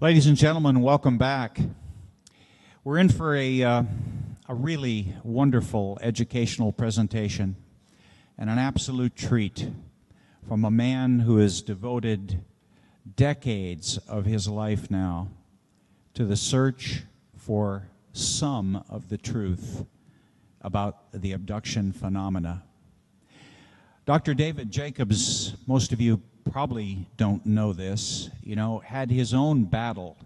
Ladies and gentlemen, welcome back. We're in for a really wonderful educational presentation and an absolute treat from a man who has devoted decades of his life now to the search for some of the truth about the abduction phenomena. Dr. David Jacobs, most of you probably don't know this, had his own battle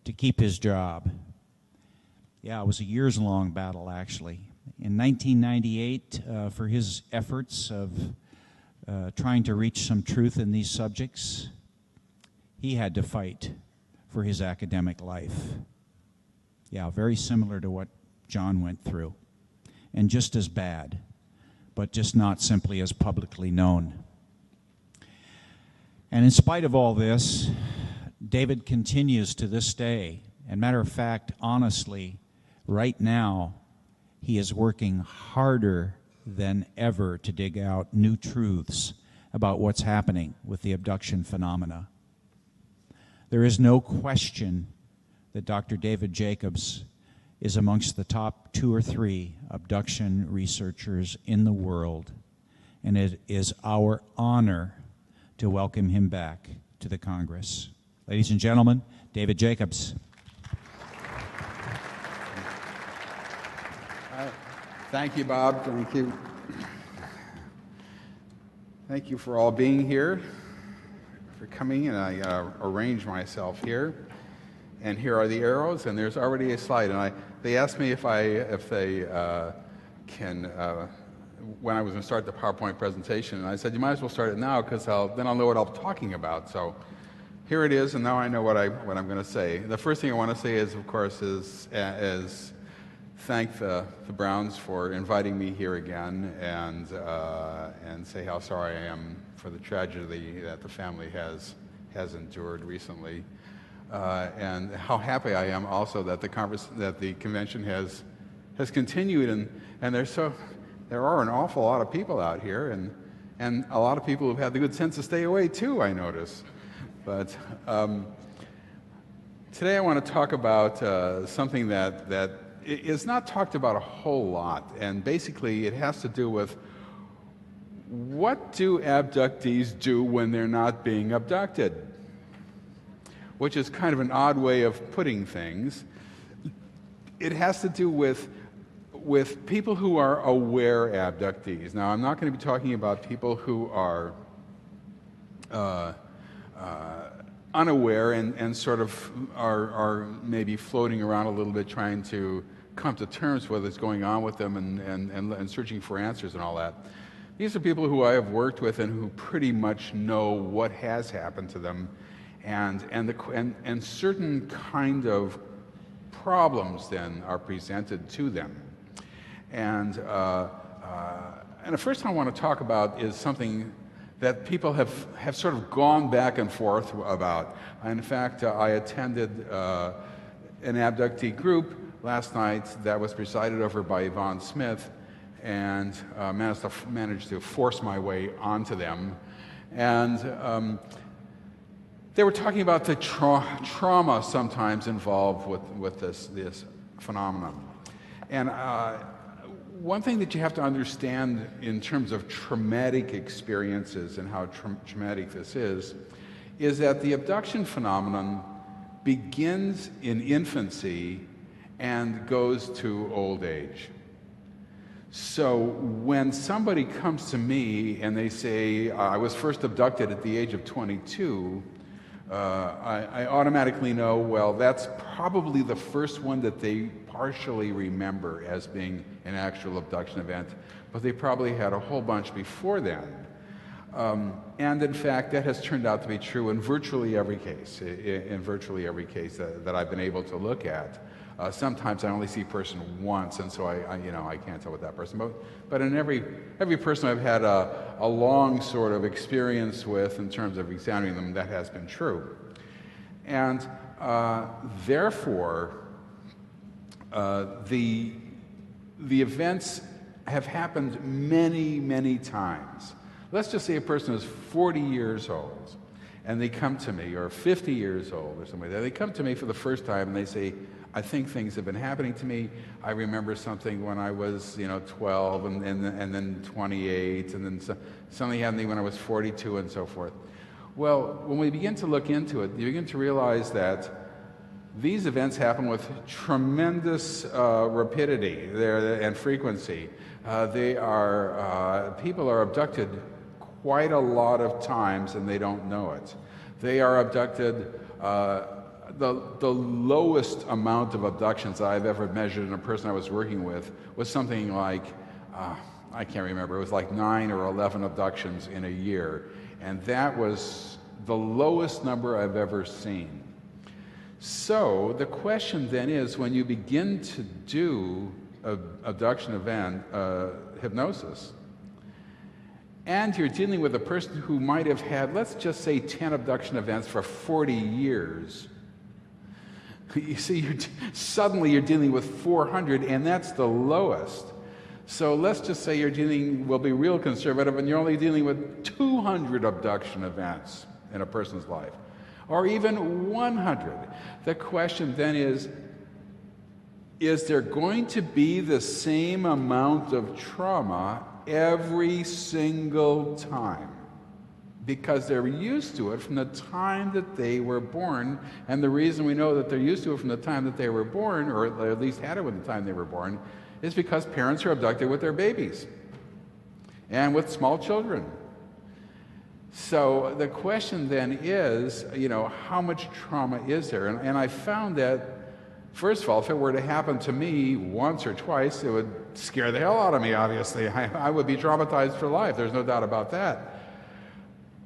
to keep his job. Yeah, it was a years-long battle, actually. In 1998, for his efforts of trying to reach some truth in these subjects, he had to fight for his academic life. Yeah, very similar to what John went through, and just as bad, but just not simply as publicly known. And in spite of all this, David continues to this day. And matter of fact, honestly, right now, he is working harder than ever to dig out new truths about what's happening with the abduction phenomena. There is no question that Dr. David Jacobs is amongst the top 2 or 3 abduction researchers in the world, and it is our honor to welcome him back to the Congress. Ladies and gentlemen, David Jacobs. Thank you, Bob. Thank you. Thank you for all being here, for coming, and I arranged myself here. And here are the arrows, and there's already a slide. And they asked me if they can, when I was going to start the PowerPoint presentation, and I said, you might as well start it now, because then I'll know what I'm talking about. So here it is, and now I know what I'm going to say. The first thing I want to say is, of course, is thank the Browns for inviting me here again, and say how sorry I am for the tragedy that the family has endured recently, and how happy I am also that the convention has continued, and there are an awful lot of people out here, and a lot of people who've had the good sense to stay away too, I notice. But today I want to talk about something that is not talked about a whole lot, and basically it has to do with what do abductees do when they're not being abducted, which is kind of an odd way of putting things. It has to do with people who are aware abductees. Now, I'm not going to be talking about people who are unaware and sort of are maybe floating around a little bit trying to come to terms with what's going on with them and searching for answers and all that. These are people who I have worked with and who pretty much know what has happened to them and certain kind of problems then are presented to them. And the first thing I want to talk about is something that people have sort of gone back and forth about. In fact, I attended an abductee group last night that was presided over by Yvonne Smith, and managed to force my way onto them. And they were talking about the trauma sometimes involved with this phenomenon. And one thing that you have to understand in terms of traumatic experiences and how traumatic this is that the abduction phenomenon begins in infancy and goes to old age. So when somebody comes to me and they say, I was first abducted at the age of 22, I automatically know, well, that's probably the first one that they partially remember as being an actual abduction event, but they probably had a whole bunch before then. And in fact, that has turned out to be true in virtually every case, that I've been able to look at. Sometimes I only see a person once, and so I can't tell what that person. But in every person I've had a long sort of experience with in terms of examining them, that has been true. And therefore, the events have happened many, many times. Let's just say a person is 40 years old, and they come to me, or 50 years old or something like that. They come to me for the first time and they say, I think things have been happening to me. I remember something when I was, 12 and then 28, and then something happened to me when I was 42 and so forth. Well, when we begin to look into it, you begin to realize that these events happen with tremendous rapidity and frequency. People are abducted quite a lot of times and they don't know it. They are abducted. The lowest amount of abductions I've ever measured in a person I was working with was something like, I can't remember, it was like 9 or 11 abductions in a year. And that was the lowest number I've ever seen. So the question then is, when you begin to do abduction event hypnosis, and you're dealing with a person who might have had, let's just say, 10 abduction events for 40 years, you see, suddenly you're dealing with 400, and that's the lowest. So let's just say we'll be real conservative, and you're only dealing with 200 abduction events in a person's life, or even 100. The question then is there going to be the same amount of trauma every single time? Because they're used to it from the time that they were born, and the reason we know that they're used to it from the time that they were born, or at least had it with the time they were born, is because parents are abducted with their babies and with small children. So the question then is, how much trauma is there? And I found that, first of all, if it were to happen to me once or twice, it would scare the hell out of me, obviously. I would be traumatized for life, there's no doubt about that.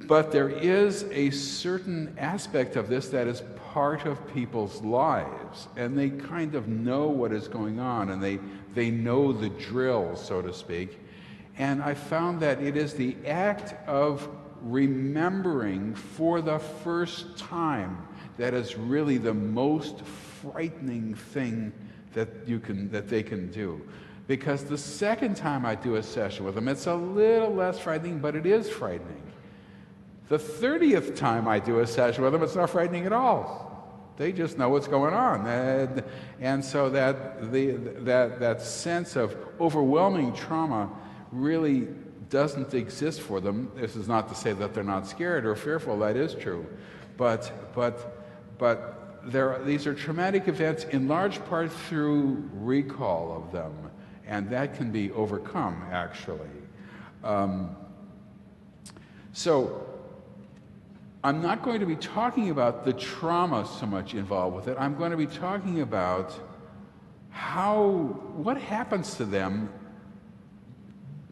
But there is a certain aspect of this that is part of people's lives, and they kind of know what is going on, and they know the drill, so to speak. And I found that it is the act of remembering for the first time that is really the most frightening thing that they can do. Because the second time I do a session with them, it's a little less frightening, but it is frightening. The 30th time I do a session with them, it's not frightening at all. They just know what's going on. And so that sense of overwhelming trauma really doesn't exist for them. This is not to say that they're not scared or fearful, that is true. But these are traumatic events in large part through recall of them, and that can be overcome, actually. So I'm not going to be talking about the trauma so much involved with it. I'm going to be talking about what happens to them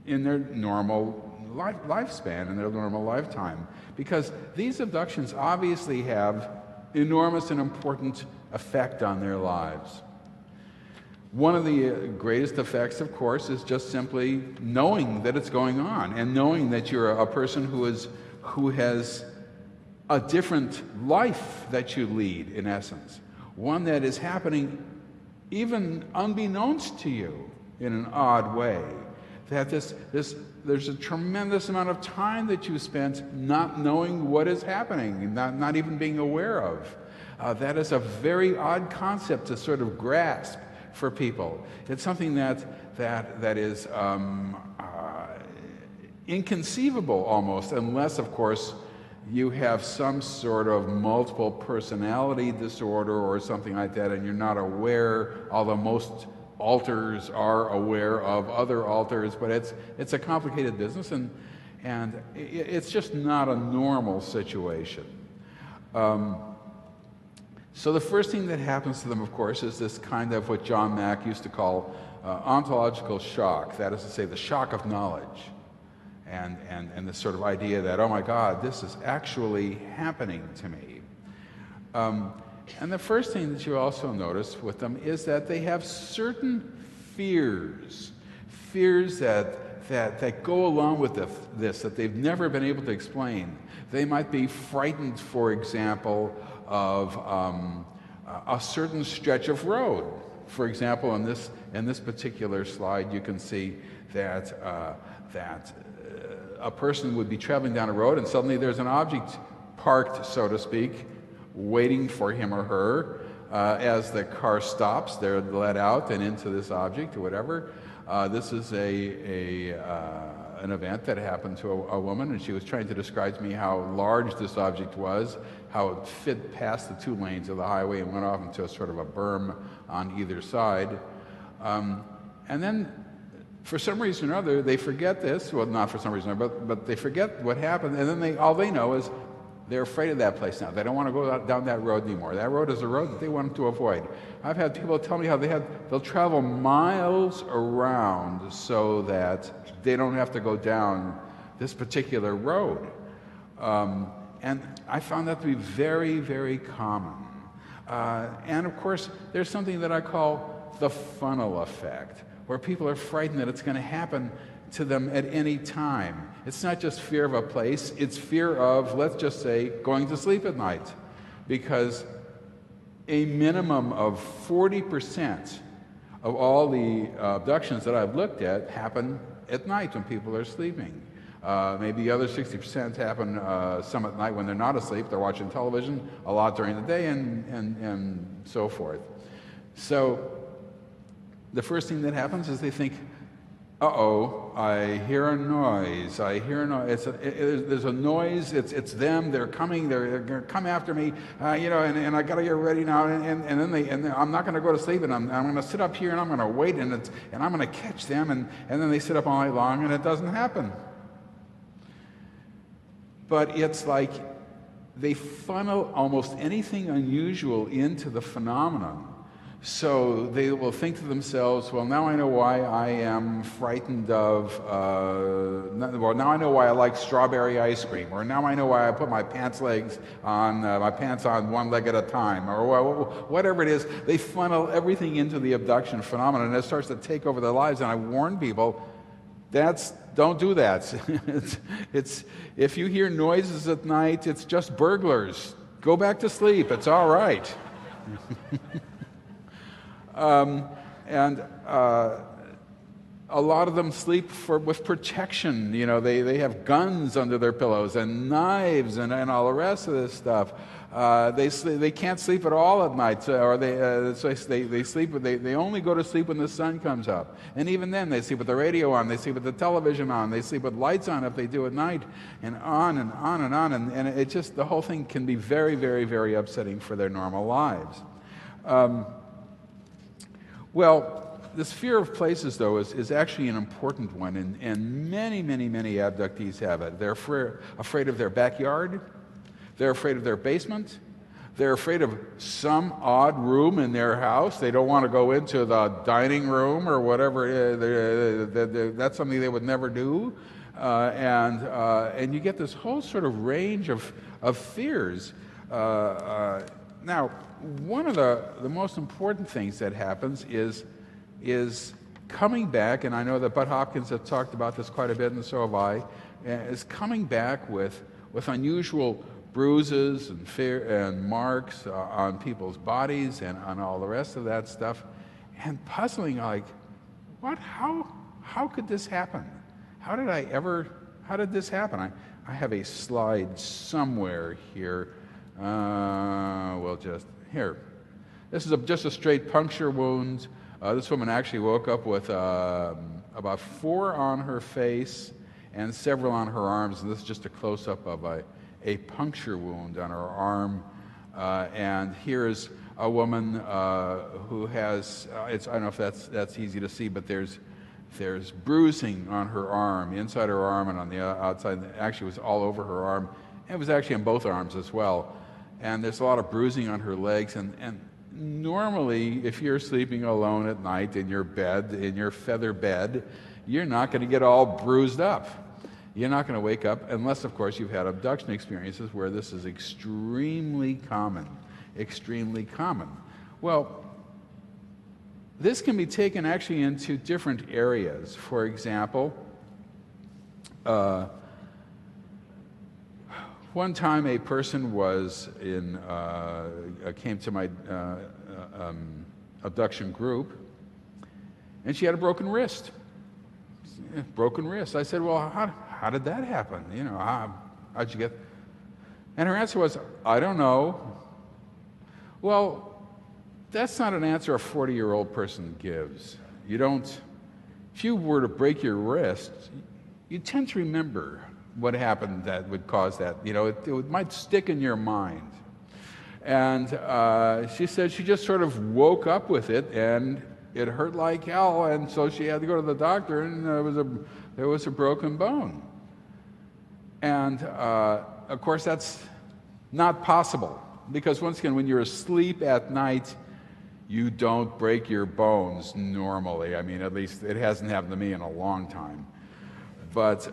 in their normal lifespan, in their normal lifetime. Because these abductions obviously have enormous and important effect on their lives. One of the greatest effects, of course, is just simply knowing that it's going on, and knowing that you're a person who has a different life that you lead, in essence. One that is happening even unbeknownst to you in an odd way. That there's a tremendous amount of time that you spent not knowing what is happening, not even being aware of. That is a very odd concept to sort of grasp for people. It's something that is inconceivable almost, unless, of course, you have some sort of multiple personality disorder or something like that, and you're not aware, although most alters are aware of other alters, but it's a complicated business, and it's just not a normal situation. So the first thing that happens to them, of course, is this kind of what John Mack used to call ontological shock. That is to say, the shock of knowledge, and this sort of idea that, oh my God, this is actually happening to me. And the first thing that you also notice with them is that they have certain fears that go along with this that they've never been able to explain. They might be frightened, for example, of a certain stretch of road. For example, in this particular slide, you can see that a person would be traveling down a road, and suddenly there's an object parked, so to speak, waiting for him or her. As the car stops, they're let out and into this object or whatever. This is an event that happened to a woman, and she was trying to describe to me how large this object was, how it fit past the 2 lanes of the highway and went off into a sort of a berm on either side. And then, for some reason or other, they forget this. Well, not for some reason or other, but they forget what happened, and then all they know is they're afraid of that place now. They don't want to go down that road anymore. That road is a road that they wanted to avoid. I've had people tell me how they'll travel miles around so that they don't have to go down this particular road. And I found that to be very, very common. And of course, there's something that I call the funnel effect, where people are frightened that it's going to happen to them at any time. It's not just fear of a place, it's fear of, let's just say, going to sleep at night. Because a minimum of 40% of all the abductions that I've looked at happen at night when people are sleeping. Maybe the other 60% happen some at night when they're not asleep, they're watching television, a lot during the day, and so forth. So the first thing that happens is they think, uh-oh, I hear a noise. There's a noise. It's them. They're coming. They're going to come after me. And I got to get ready now. And then I'm not going to go to sleep. And I'm going to sit up here and I'm going to wait. And I'm going to catch them. And then they sit up all night long and it doesn't happen. But it's like they funnel almost anything unusual into the phenomenon. So they will think to themselves, well, now I know why I am frightened of, now I know why I like strawberry ice cream, or now I know why I put my pants on one leg at a time, or whatever it is. They funnel everything into the abduction phenomenon, and it starts to take over their lives. And I warn people, don't do that. If you hear noises at night, it's just burglars. Go back to sleep. It's all right. A lot of them sleep with protection. They have guns under their pillows and knives and all the rest of this stuff. They can't sleep at all at night, so they sleep. They only go to sleep when the sun comes up, and even then they sleep with the radio on. They sleep with the television on. They sleep with lights on if they do at night, and on and on and on. And it just, the whole thing can be very, very, very upsetting for their normal lives. Well, this fear of places, though, is actually an important one, and many, many, many abductees have it. They're afraid of their backyard. They're afraid of their basement. They're afraid of some odd room in their house. They don't want to go into the dining room or whatever. That's something they would never do. And you get this whole sort of range of fears. Now, one of the most important things that happens is coming back, and I know that Bud Hopkins has talked about this quite a bit, and so have I, is coming back with unusual bruises and fear and marks on people's bodies and on all the rest of that stuff, and puzzling, like, how could this happen? How did this happen? I have a slide somewhere here. Here. This is just a straight puncture wound. This woman actually woke up with about 4 on her face and several on her arms, and this is just a close-up of a puncture wound on her arm. And here's a woman who has, I don't know if that's easy to see, but there's bruising on her arm, inside her arm and on the outside. Actually, it was all over her arm. And it was actually on both arms as well. And there's a lot of bruising on her legs. And normally, if you're sleeping alone at night in your bed, in your feather bed, you're not going to get all bruised up. You're not going to wake up unless, of course, you've had abduction experiences where this is extremely common. Extremely common. Well, this can be taken actually into different areas. For example, one time a person came to my abduction group, and she had a broken wrist. Broken wrist. I said, well, how did that happen? How'd you get? And her answer was, I don't know. Well, that's not an answer a 40-year-old person gives. You don't, if you were to break your wrist, you tend to remember what happened that would cause that. You know, it might stick in your mind. And she said she just sort of woke up with it, and it hurt like hell, and so she had to go to the doctor, and there was a broken bone. And of course, that's not possible, because once again, when you're asleep at night, you don't break your bones normally. I mean, at least it hasn't happened to me in a long time. But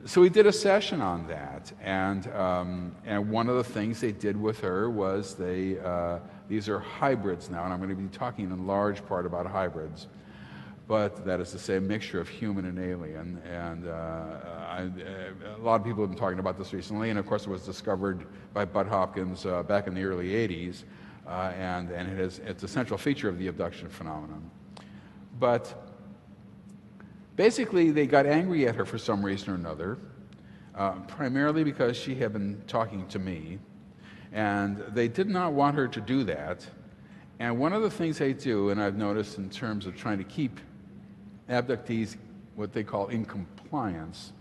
so we did a session on that, and one of the things they did with her was these are hybrids now, and I'm going to be talking in large part about hybrids. But that is to say, a mixture of human and alien. And a lot of people have been talking about this recently, and of course it was discovered by Bud Hopkins back in the early 80s, and it's a central feature of the abduction phenomenon. But basically, they got angry at her for some reason or another, primarily because she had been talking to me, and they did not want her to do that. And one of the things they do, and I've noticed in terms of trying to keep abductees what they call in compliance,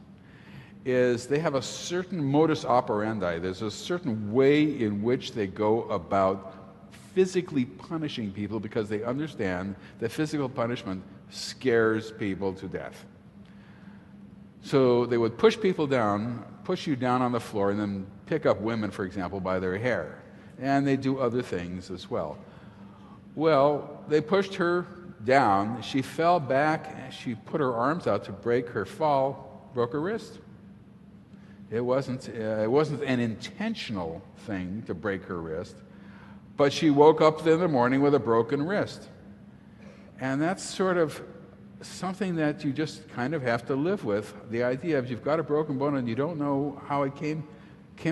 is they have a certain modus operandi. There's a certain way in which they go about physically punishing people because they understand that physical punishment scares people to death. So they would push you down on the floor, and then pick up women, for example, by their hair. And they do other things as well. Well, they pushed her down. She fell back, and she put her arms out to break her fall, broke her wrist. It wasn't an intentional thing to break her wrist, but she woke up in the morning with a broken wrist. And that's sort of something that you just kind of have to live with. The idea of you've got a broken bone and you don't know how it came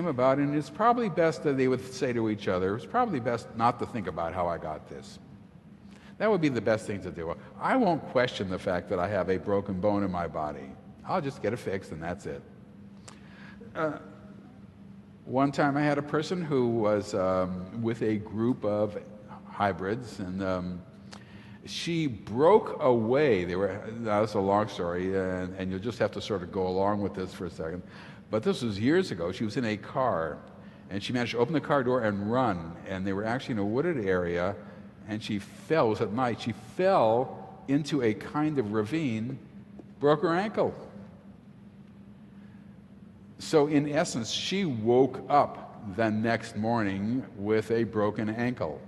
about, and it's probably best that they would say to each other, it's probably best not to think about how I got this. That would be the best thing to do. I won't question the fact that I have a broken bone in my body. I'll just get it fixed and that's it. One time I had a person who was with a group of hybrids, and she broke away. Now, that's a long story, and you'll just have to sort of go along with this for a second. But this was years ago. She was in a car, and she managed to open the car door and run. And they were actually in a wooded area, and she fell. It was at night. She fell into a kind of ravine, broke her ankle. So in essence, she woke up the next morning with a broken ankle.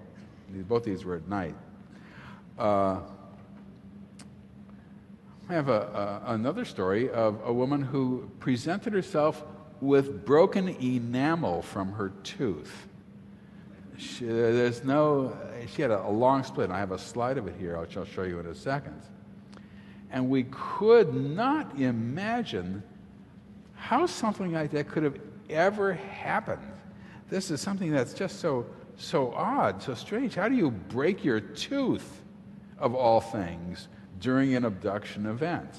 Both these were at night. I have another story of a woman who presented herself with broken enamel from her tooth. She had a long split. I have a slide of it here, which I'll show you in a second. And we could not imagine how something like that could have ever happened. This is something that's just so odd, so strange. How do you break your tooth, of all things, during an abduction event?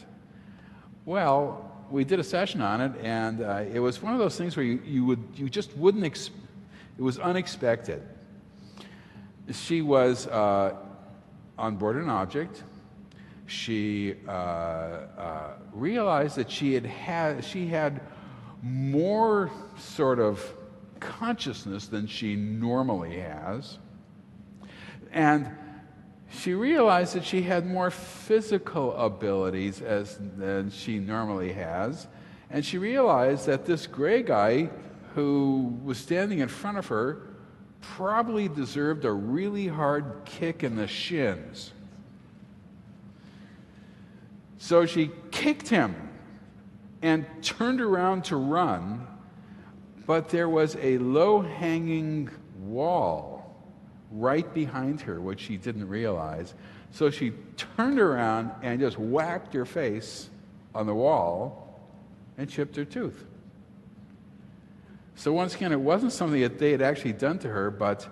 Well, we did a session on it, and it was one of those things where you just wouldn't it was unexpected. She was on board an object. She realized that she had more sort of consciousness than she normally has, and she realized that she had more physical abilities than she normally has, and she realized that this gray guy who was standing in front of her probably deserved a really hard kick in the shins. So she kicked him and turned around to run, but there was a low-hanging wall right behind her, which she didn't realize. So she turned around and just whacked her face on the wall and chipped her tooth. So once again, it wasn't something that they had actually done to her, but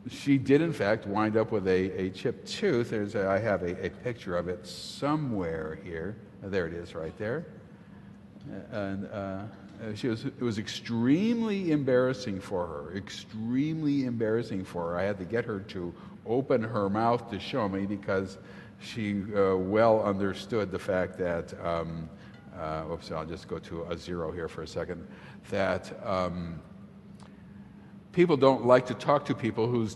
she did, in fact, wind up with a chipped tooth. I have a picture of it somewhere here. There it is right there. and it was extremely embarrassing for her, extremely embarrassing for her. I had to get her to open her mouth to show me because she well understood the fact that, oops, I'll just go to a zero here for a second, that people don't like to talk to people who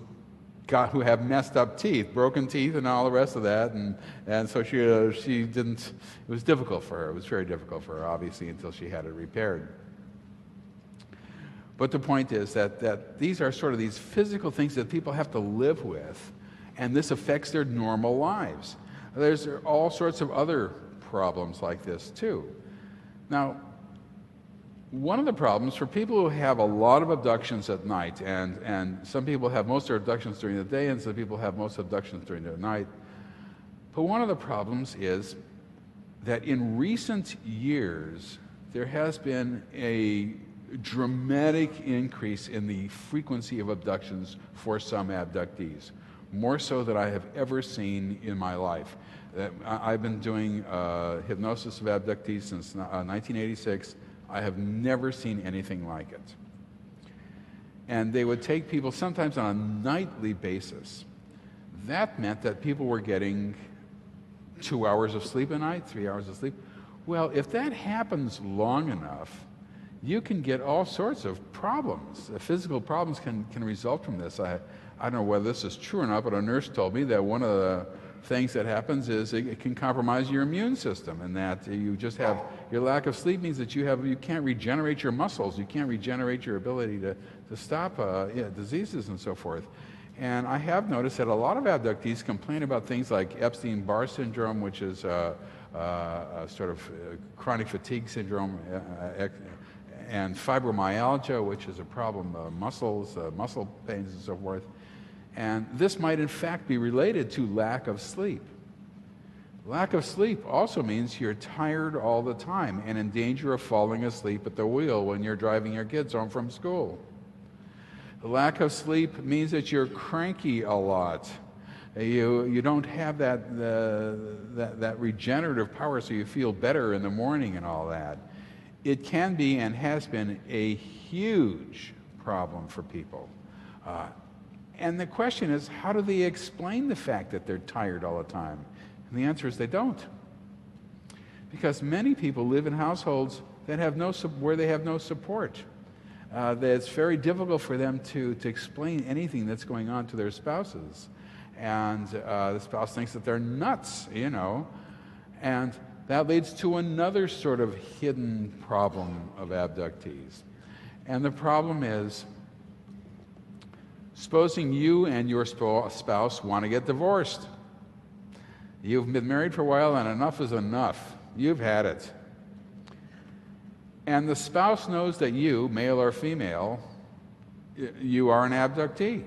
have messed up teeth, broken teeth and all the rest of that, and so she didn't, it was difficult for her. It was very difficult for her, obviously, until she had it repaired. But the point is that these are sort of these physical things that people have to live with, and this affects their normal lives. There's all sorts of other problems like this too. Now, one of the problems for people who have a lot of abductions at night, and some people have most of their abductions during the day, and some people have most abductions during the night, but one of the problems is that in recent years, there has been a dramatic increase in the frequency of abductions for some abductees, more so than I have ever seen in my life. I've been doing hypnosis of abductees since 1986. I have never seen anything like it. And they would take people sometimes on a nightly basis. That meant that people were getting 2 hours of sleep a night, 3 hours of sleep. Well, if that happens long enough, you can get all sorts of problems. Physical problems can result from this. I don't know whether this is true or not, but a nurse told me that one of the things that happens is it can compromise your immune system, and that you just have, your lack of sleep means that you can't regenerate your muscles, you can't regenerate your ability to stop diseases and so forth. And I have noticed that a lot of abductees complain about things like Epstein-Barr syndrome, which is a sort of chronic fatigue syndrome, and fibromyalgia, which is a problem, muscles, muscle pains and so forth. And this might in fact be related to lack of sleep. Lack of sleep also means you're tired all the time and in danger of falling asleep at the wheel when you're driving your kids home from school. The lack of sleep means that you're cranky a lot. You don't have that regenerative power, so you feel better in the morning and all that. It can be and has been a huge problem for people. And the question is, how do they explain the fact that they're tired all the time? And the answer is they don't. Because many people live in households that where they have no support. That it's very difficult for them to explain anything that's going on to their spouses. And the spouse thinks that they're nuts, you know. And that leads to another sort of hidden problem of abductees. And the problem is, supposing you and your spouse want to get divorced. You've been married for a while and enough is enough. You've had it. And the spouse knows that you, male or female, you are an abductee.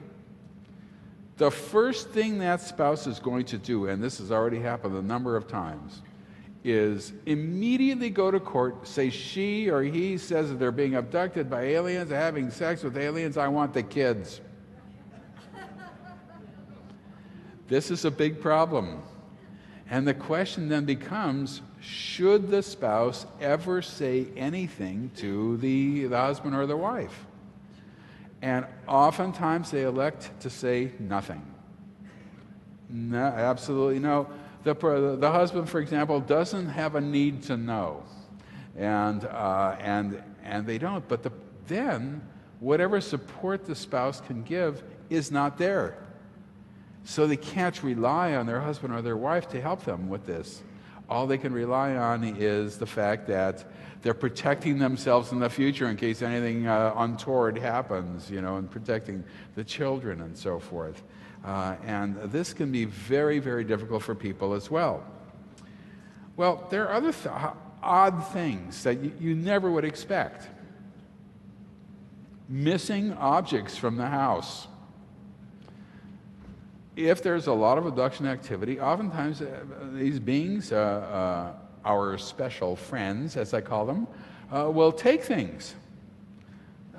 The first thing that spouse is going to do, and this has already happened a number of times, is immediately go to court, say she or he says that they're being abducted by aliens, having sex with aliens, I want the kids. This is a big problem. And the question then becomes, should the spouse ever say anything to the husband or the wife? And oftentimes they elect to say nothing. No, absolutely no. The husband, for example, doesn't have a need to know. And they don't. But then, whatever support the spouse can give is not there. So they can't rely on their husband or their wife to help them with this. All they can rely on is the fact that they're protecting themselves in the future in case anything untoward happens, you know, and protecting the children and so forth. And this can be very, very difficult for people as well. Well, there are other odd things that you never would expect. Missing objects from the house. If there's a lot of abduction activity, oftentimes these beings, our special friends, as I call them, will take things.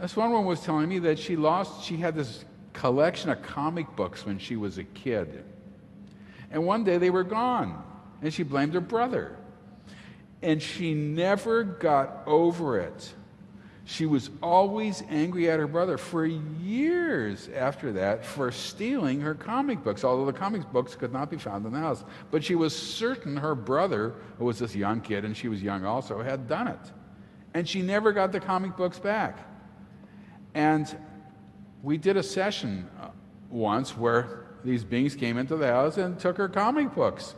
This one woman was telling me that she had this collection of comic books when she was a kid. And one day they were gone, and she blamed her brother. And she never got over it. She was always angry at her brother for years after that for stealing her comic books, although the comic books could not be found in the house. But she was certain her brother, who was this young kid, and she was young also, had done it. And she never got the comic books back. And we did a session once where these beings came into the house and took her comic books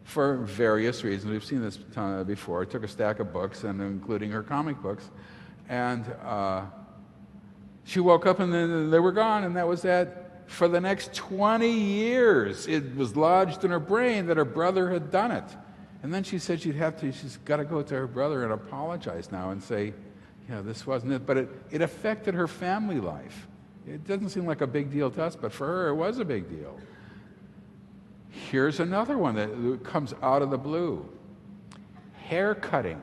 for various reasons. We've seen this before. Took a stack of books, and including her comic books. And she woke up and then they were gone, and that was that. For the next 20 years, it was lodged in her brain that her brother had done it. And then she said she's got to go to her brother and apologize now and say, yeah, this wasn't it. But it affected her family life. It doesn't seem like a big deal to us, but for her it was a big deal. Here's another one that comes out of the blue. Hair cutting.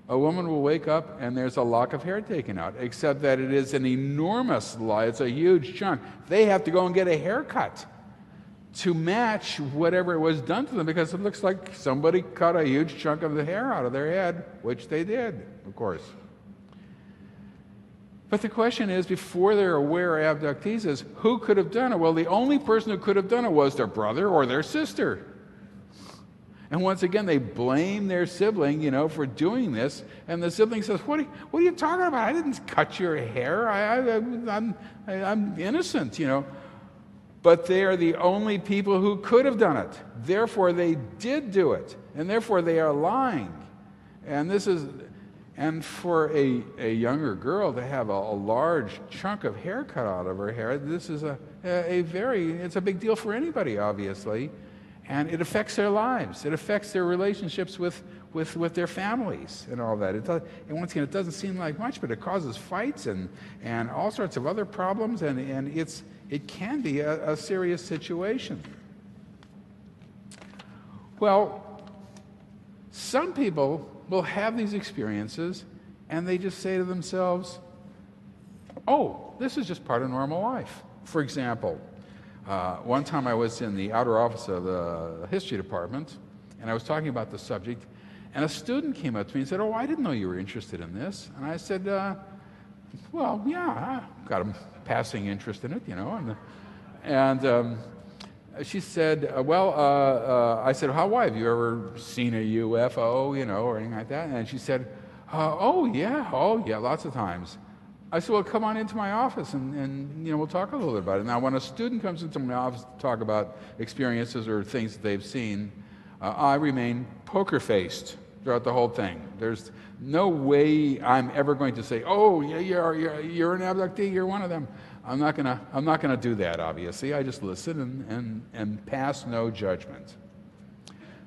A woman will wake up and there's a lock of hair taken out, except that it is an enormous lie. It's a huge chunk. They have to go and get a haircut to match whatever was done to them, because it looks like somebody cut a huge chunk of the hair out of their head, which they did, of course. But the question is, before they're aware of abductees, is who could have done it? Well, the only person who could have done it was their brother or their sister. And once again, they blame their sibling, for doing this. And the sibling says, what are you talking about? I didn't cut your hair. I'm innocent, But they are the only people who could have done it. Therefore, they did do it. And therefore, they are lying. And for a younger girl to have a large chunk of hair cut out of her hair, this is it's a big deal for anybody, obviously. And it affects their lives. It affects their relationships with their families and all that. And once again, it doesn't seem like much, but it causes fights and all sorts of other problems, and it can be a serious situation. Well, some people will have these experiences, and they just say to themselves, oh, this is just part of normal life. For example, one time I was in the outer office of the history department, and I was talking about the subject, and a student came up to me and said, oh, I didn't know you were interested in this. And I said, well, yeah, I've got a passing interest in it, And she said, I said, why? Have you ever seen a UFO, or anything like that? And she said, oh, yeah, lots of times. I said, well, come on into my office and we'll talk a little bit about it. Now, when a student comes into my office to talk about experiences or things that they've seen, I remain poker-faced throughout the whole thing. There's no way I'm ever going to say, oh, yeah, you're an abductee, you're one of them. I'm not gonna do that, obviously. I just listen and pass no judgment.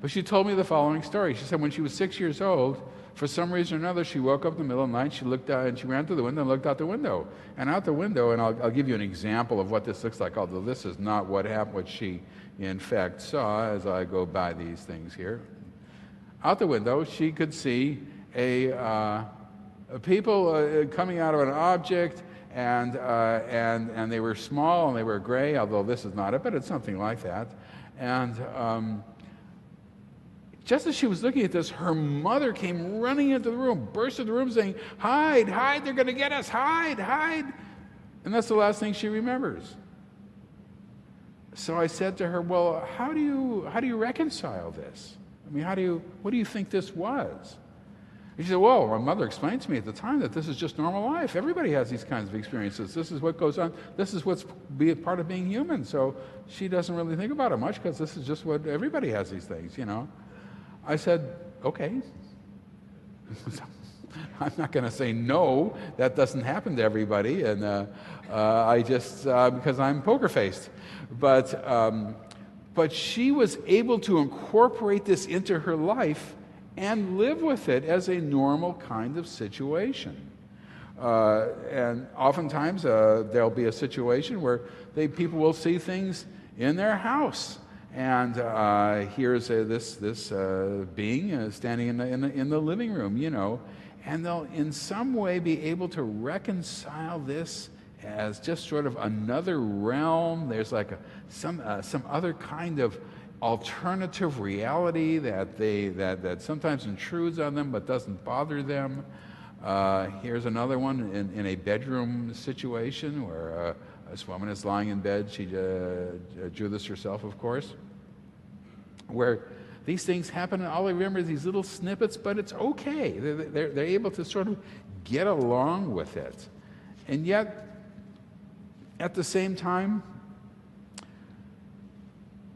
But she told me the following story. She said when she was 6 years old, for some reason or another, she woke up in the middle of the night, she looked out, and she ran to the window and looked out the window. And out the window, and I'll give you an example of what this looks like, although this is not what happened, what she in fact saw as I go by these things here. Out the window, she could see people coming out of an object, and they were small and they were gray, although this is not it, but it's something like that. And just as she was looking at this, her mother came running into the room, burst into the room saying, hide, they're going to get us, hide. And that's the last thing she remembers. So I said to her, well, how do you reconcile this? I mean, what do you think this was? And she said, well, my mother explained to me at the time that this is just normal life. Everybody has these kinds of experiences. This is what goes on. This is what's part of being human. So she doesn't really think about it much because this is just what everybody has these things, I said, okay. I'm not going to say no, that doesn't happen to everybody, and I just, because I'm poker-faced. But she was able to incorporate this into her life and live with it as a normal kind of situation. And oftentimes there'll be a situation where people will see things in their house. And here's this being standing in the living room, and they'll in some way be able to reconcile this as just sort of another realm. There's like some other kind of alternative reality that sometimes intrudes on them but doesn't bother them. Here's another one in a bedroom situation where this woman is lying in bed. She drew this herself, of course, where these things happen, and all I remember is these little snippets, but it's okay. They're able to sort of get along with it. And yet, at the same time,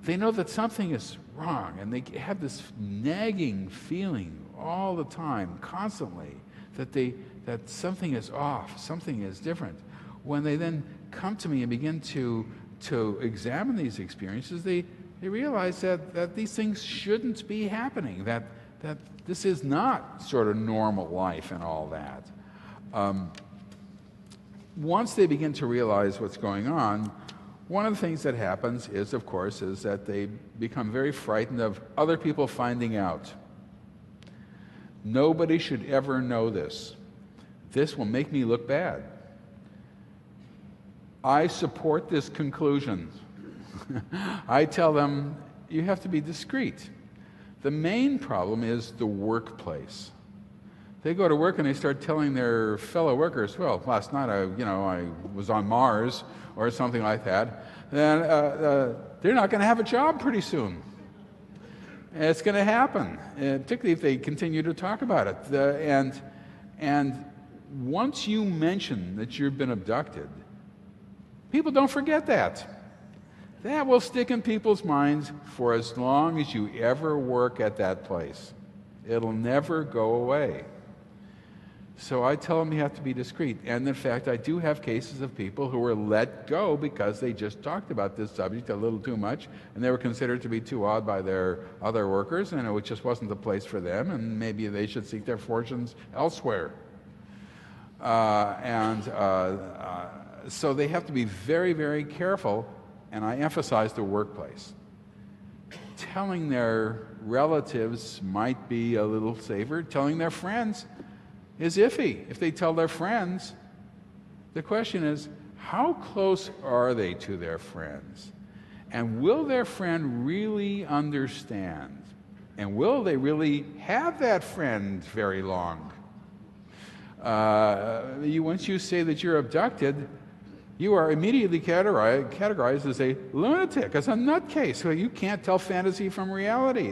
they know that something is wrong, and they have this nagging feeling all the time, constantly, that something is off, something is different. When they then come to me and begin to examine these experiences, they realize that these things shouldn't be happening, that this is not sort of normal life and all that. Once they begin to realize what's going on, one of the things that happens is, of course, is that they become very frightened of other people finding out. Nobody should ever know this. This will make me look bad. I support this conclusion. I tell them, you have to be discreet. The main problem is the workplace. They go to work and they start telling their fellow workers, well, last night I was on Mars or something like that. Then they're not going to have a job pretty soon. It's going to happen, particularly if they continue to talk about it. And once you mention that you've been abducted, people don't forget that. That will stick in people's minds for as long as you ever work at that place. It'll never go away. So I tell them you have to be discreet. And in fact, I do have cases of people who were let go because they just talked about this subject a little too much, and they were considered to be too odd by their other workers, and it just wasn't the place for them, and maybe they should seek their fortunes elsewhere. So they have to be very, very careful, and I emphasize the workplace. Telling their relatives might be a little safer. Telling their friends is iffy. If they tell their friends, the question is, how close are they to their friends? And will their friend really understand? And will they really have that friend very long? Once you say that you're abducted, you are immediately categorized as a lunatic, as a nutcase. So you can't tell fantasy from reality.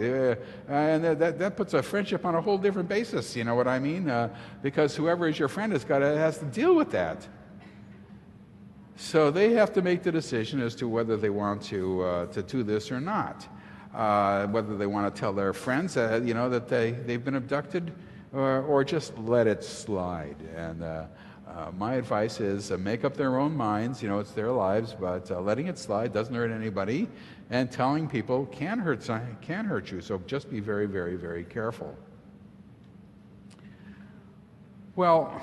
And that puts a friendship on a whole different basis, you know what I mean? Because whoever is your friend has to deal with that. So they have to make the decision as to whether they want to do this or not. Whether they want to tell their friends that they've been abducted, or just let it slide. And my advice is make up their own minds. It's their lives, but letting it slide doesn't hurt anybody, and telling people can hurt you. So just be very, very, very careful. Well,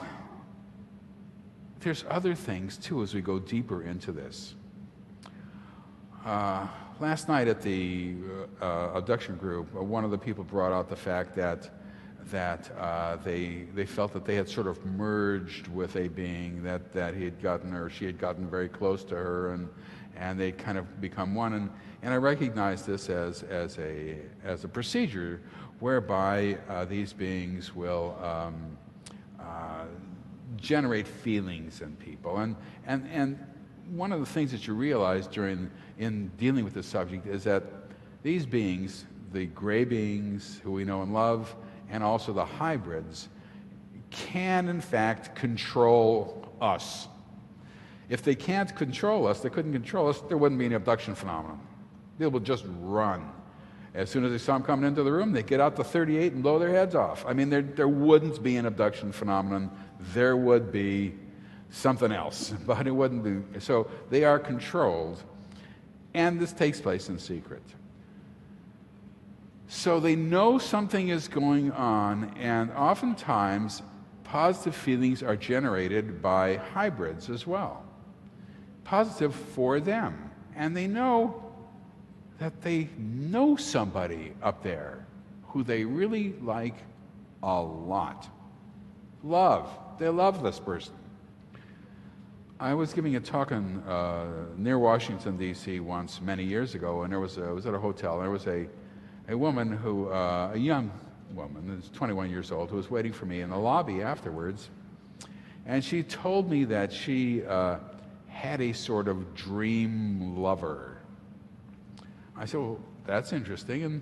there's other things too as we go deeper into this. Last night at the abduction group, one of the people brought out the fact that they felt that they had sort of merged with a being that he had gotten, or she had gotten very close to her, and they kind of become one. And I recognize this as a procedure whereby these beings will generate feelings in people. And one of the things that you realize in dealing with this subject is that these beings, the gray beings who we know and love, and also the hybrids, can in fact control us. If they can't control us, they couldn't control us, there wouldn't be an abduction phenomenon. People would just run. As soon as they saw them coming into the room, they'd get out the .38 and blow their heads off. I mean, there wouldn't be an abduction phenomenon. There would be something else, but it wouldn't be. So they are controlled, and this takes place in secret. So they know something is going on, and oftentimes positive feelings are generated by hybrids as well. Positive for them. And they know that they know somebody up there who they really like a lot. Love. They love this person. I was giving a talk in, near Washington, D.C. once many years ago, and I was at a hotel, and there was a woman who, a young woman, who's 21 years old, who was waiting for me in the lobby afterwards, and she told me that she had a sort of dream lover. I said, well, that's interesting,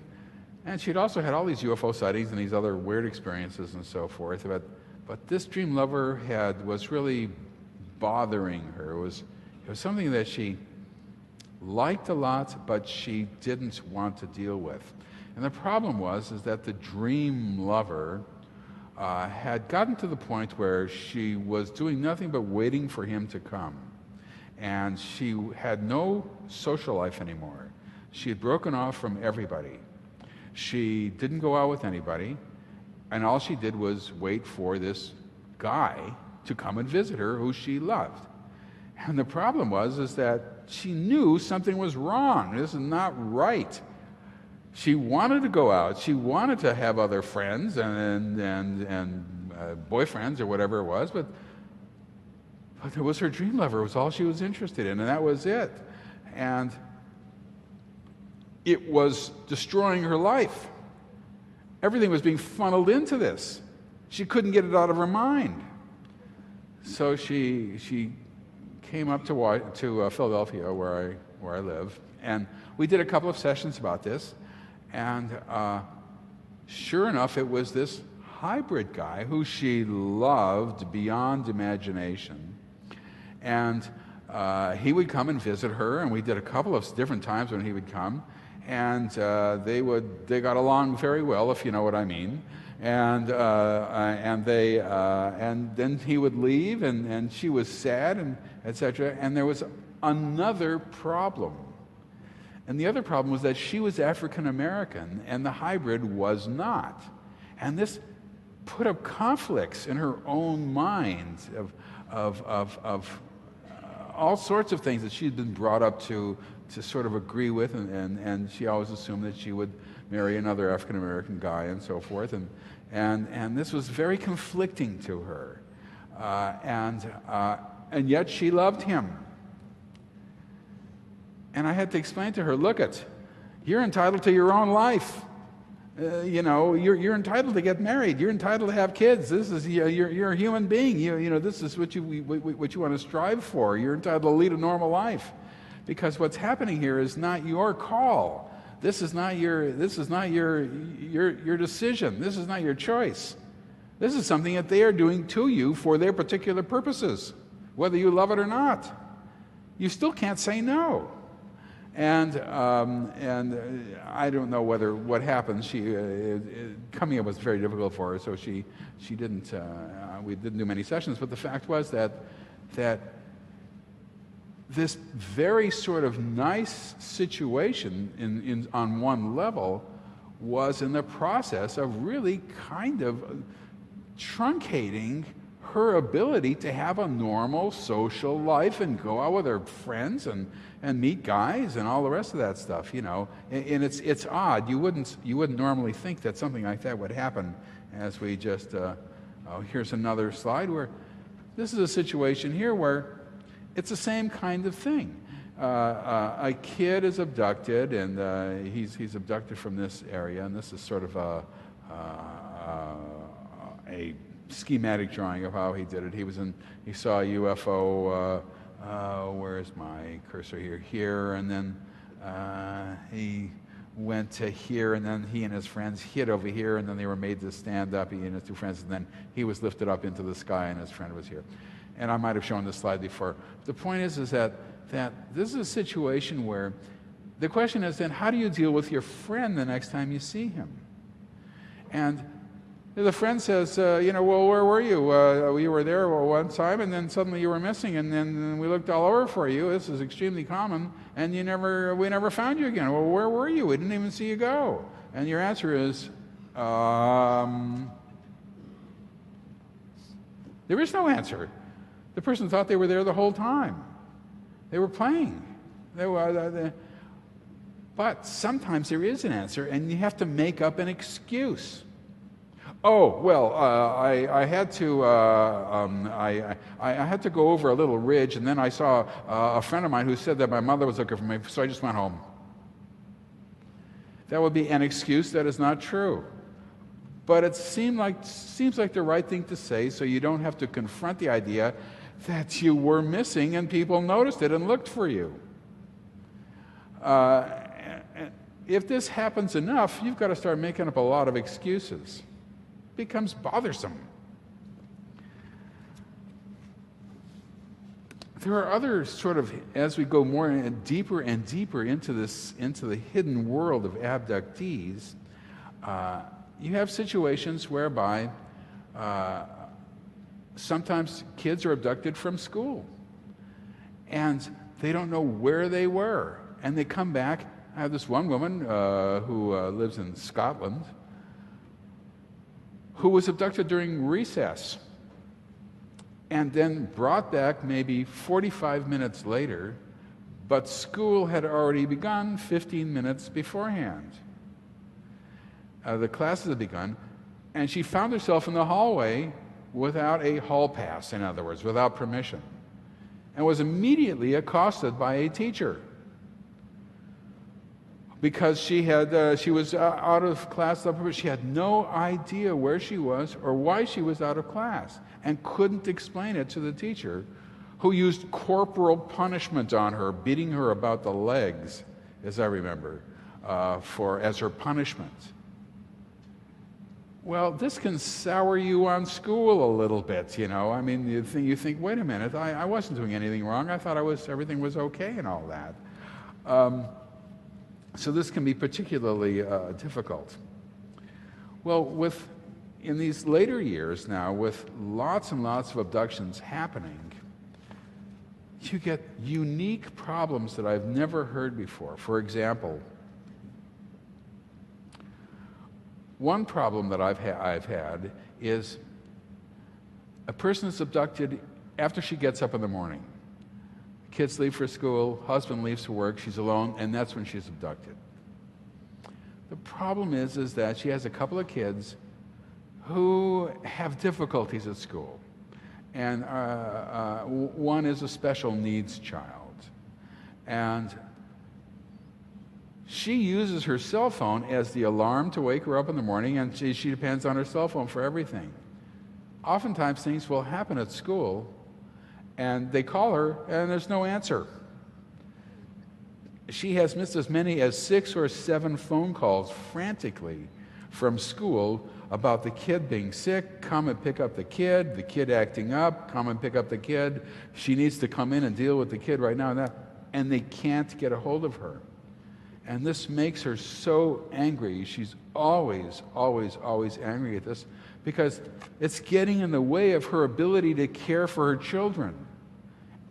and she'd also had all these UFO sightings and these other weird experiences and so forth, but this dream lover was really bothering her. It was something that she liked a lot, but she didn't want to deal with. And the problem is that the dream lover had gotten to the point where she was doing nothing but waiting for him to come. And she had no social life anymore. She had broken off from everybody. She didn't go out with anybody, and all she did was wait for this guy to come and visit her who she loved. And the problem is that she knew something was wrong. This is not right. She wanted to go out. She wanted to have other friends and boyfriends or whatever it was, but it was her dream lover. It was all she was interested in, and that was it. And it was destroying her life. Everything was being funneled into this. She couldn't get it out of her mind. So she came up to Philadelphia, where I live, and we did a couple of sessions about this. And sure enough, it was this hybrid guy who she loved beyond imagination. And he would come and visit her, and we did a couple of different times when he would come. And they got along very well, if you know what I mean. And then he would leave, and she was sad, and etc. And there was another problem. And the other problem was that she was African American, and the hybrid was not. And this put up conflicts in her own mind of all sorts of things that she'd been brought up to sort of agree with, and she always assumed that she would marry another African American guy and so forth. And this was very conflicting to her. And yet she loved him. And I had to explain to her, look you're entitled to your own life. You're entitled to get married. You're entitled to have kids. This is you're a human being. This is what you want to strive for. You're entitled to lead a normal life, because what's happening here is not your call. This is not your decision. This is not your choice. This is something that they are doing to you for their particular purposes, whether you love it or not. You still can't say no. And I don't know what happened. Coming up was very difficult for her, so she didn't. We didn't do many sessions. But the fact was that this very sort of nice situation on one level was in the process of really kind of truncating her ability to have a normal social life and go out with her friends and meet guys and all the rest of that stuff, And it's odd. You wouldn't normally think that something like that would happen. As we just here's another slide where this is a situation here where it's the same kind of thing. A kid is abducted, and he's abducted from this area, and this is sort of a schematic drawing of how he did it. He saw a UFO. Where's my cursor here? Here, and then he went to here, and then he and his friends hid over here, and then they were made to stand up, he and his two friends, and then he was lifted up into the sky, and his friend was here. And I might have shown this slide before. The point is that this is a situation where the question is then, how do you deal with your friend the next time you see him? And the friend says, well, where were you? You were there one time, and then suddenly you were missing, and then we looked all over for you. This is extremely common, and we never found you again. Well, where were you? We didn't even see you go. And your answer is, there is no answer. The person thought they were there the whole time. They were playing. But sometimes there is an answer, and you have to make up an excuse. Oh, well, I had to I had to go over a little ridge, and then I saw a friend of mine who said that my mother was looking for me, so I just went home. That would be an excuse that is not true. But it seems like the right thing to say, so you don't have to confront the idea that you were missing and people noticed it and looked for you. If this happens enough, you've got to start making up a lot of excuses. It becomes bothersome. There are other sort of, as we go more and deeper into the hidden world of abductees, you have situations whereby sometimes kids are abducted from school and they don't know where they were, and they come back. I have this one woman who lives in Scotland who was abducted during recess and then brought back maybe 45 minutes later, but school had already begun 15 minutes beforehand. The classes had begun, and she found herself in the hallway without a hall pass, in other words, without permission, and was immediately accosted by a teacher because she was out of class. She had no idea where she was or why she was out of class, and couldn't explain it to the teacher, who used corporal punishment on her, beating her about the legs, as I remember, as her punishment. Well, this can sour you on school a little bit, you know. I mean, you think, wait a minute, I wasn't doing anything wrong. I thought everything was okay and all that. So this can be particularly difficult. Well, in these later years now, with lots and lots of abductions happening, you get unique problems that I've never heard before. For example, one problem that I've had is a person is abducted after she gets up in the morning. Kids leave for school, husband leaves for work, she's alone, and that's when she's abducted. The problem is that she has a couple of kids who have difficulties at school. And one is a special needs child. And she uses her cell phone as the alarm to wake her up in the morning, and she depends on her cell phone for everything. Oftentimes things will happen at school, and they call her, and there's no answer. She has missed as many as 6 or 7 phone calls frantically from school about the kid being sick, come and pick up the kid acting up, come and pick up the kid, she needs to come in and deal with the kid right now, and they can't get a hold of her. And this makes her so angry. She's always angry at this, because it's getting in the way of her ability to care for her children.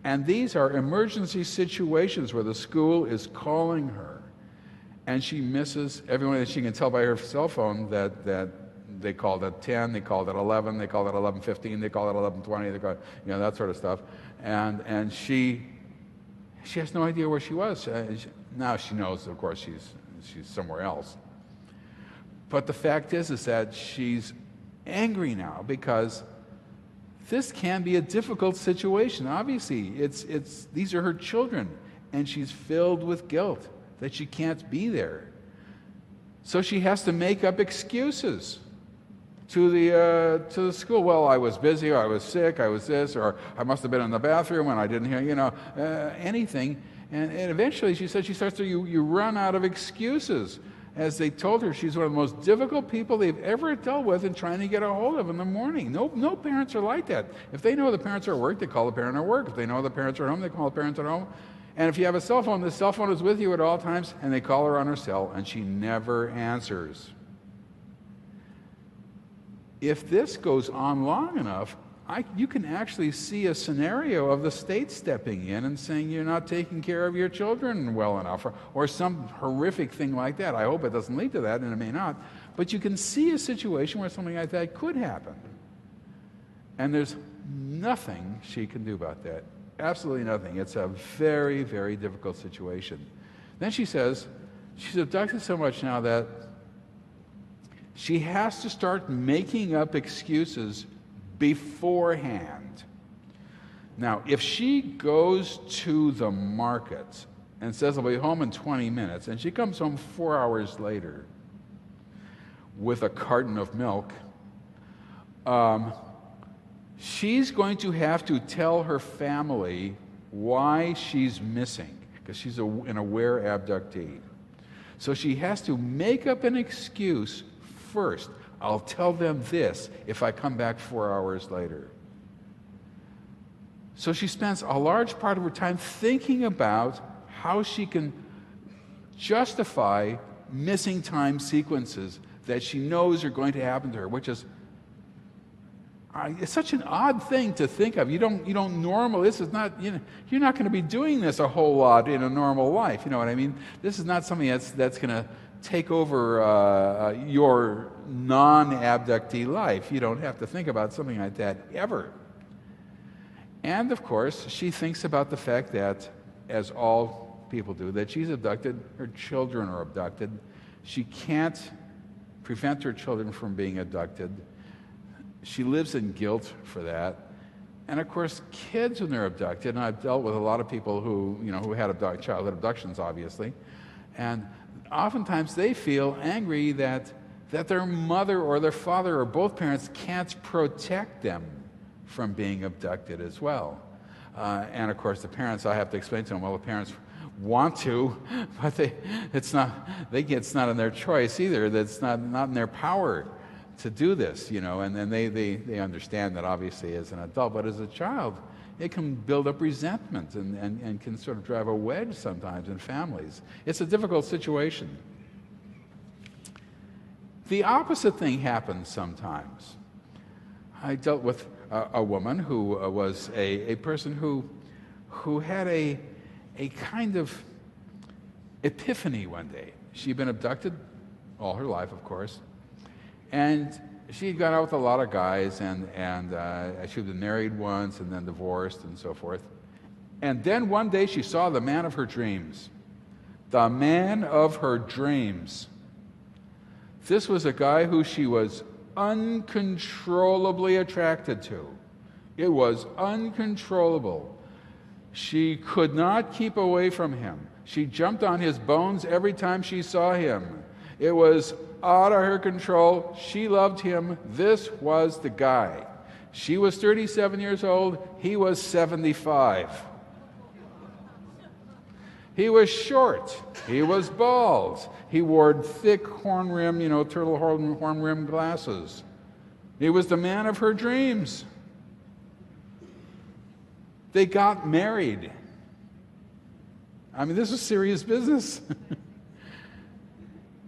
And these are emergency situations where the school is calling her, and she misses everyone. That she can tell by her cell phone that they called at 10, they called at 11, they called at 11:15, they called at 11:20, they called, that sort of stuff. And she has no idea where she was. Now she knows, of course, she's somewhere else. But the fact is that she's angry now because this can be a difficult situation. Obviously, these are her children, and she's filled with guilt that she can't be there. So she has to make up excuses to the school. Well, I was busy, or I was sick, I was this, or I must have been in the bathroom and I didn't hear, anything. And eventually, she said, you run out of excuses. As they told her, she's one of the most difficult people they've ever dealt with in trying to get a hold of in the morning. No parents are like that. If they know the parents are at work, they call the parent at work. If they know the parents are at home, they call the parents at home. And if you have a cell phone, the cell phone is with you at all times, and they call her on her cell, and she never answers. If this goes on long enough, you can actually see a scenario of the state stepping in and saying you're not taking care of your children well enough, or some horrific thing like that. I hope it doesn't lead to that, and it may not. But you can see a situation where something like that could happen. And there's nothing she can do about that. Absolutely nothing. It's a very, very difficult situation. Then she says she's abducted so much now that She has to start making up excuses beforehand. Now, if she goes to the market and says, I'll be home in 20 minutes, and she comes home 4 hours later with a carton of milk, she's going to have to tell her family why she's missing, because she's an aware abductee. So she has to make up an excuse first. I'll tell them this if I come back 4 hours later. So she spends a large part of her time thinking about how she can justify missing time sequences that she knows are going to happen to her, which is it's such an odd thing to think of. You don't normally. This is not. You're not going to be doing this a whole lot in a normal life. You know what I mean? This is not something that's going to take over your non-abductee life. You don't have to think about something like that ever. And of course, she thinks about the fact that, as all people do, that she's abducted. Her children are abducted. She can't prevent her children from being abducted. She lives in guilt for that. And of course, kids, when they're abducted, and I've dealt with a lot of people who had childhood abductions, obviously, and oftentimes they feel angry that their mother or their father or both parents can't protect them from being abducted as well. And of course, the parents, I have to explain to them, well, the parents want to, but it's not in their choice either. That's not in their power to do this, and then they understand that obviously as an adult, but as a child, it can build up resentment and can sort of drive a wedge sometimes in families. It's a difficult situation. The opposite thing happens sometimes. I dealt with a woman who was a person who had a kind of epiphany one day. She'd been abducted all her life, of course, and she'd gone out with a lot of guys, and she'd been married once and then divorced and so forth. And then one day she saw the man of her dreams. The man of her dreams. This was a guy who she was uncontrollably attracted to. It was uncontrollable. She could not keep away from him. She jumped on his bones every time she saw him. It was out of her control. She loved him. This was the guy. She was 37 years old. He was 75. He was short. He was bald. He wore thick horn rim, turtle horn rim glasses. He was the man of her dreams. They got married. I mean, this is serious business.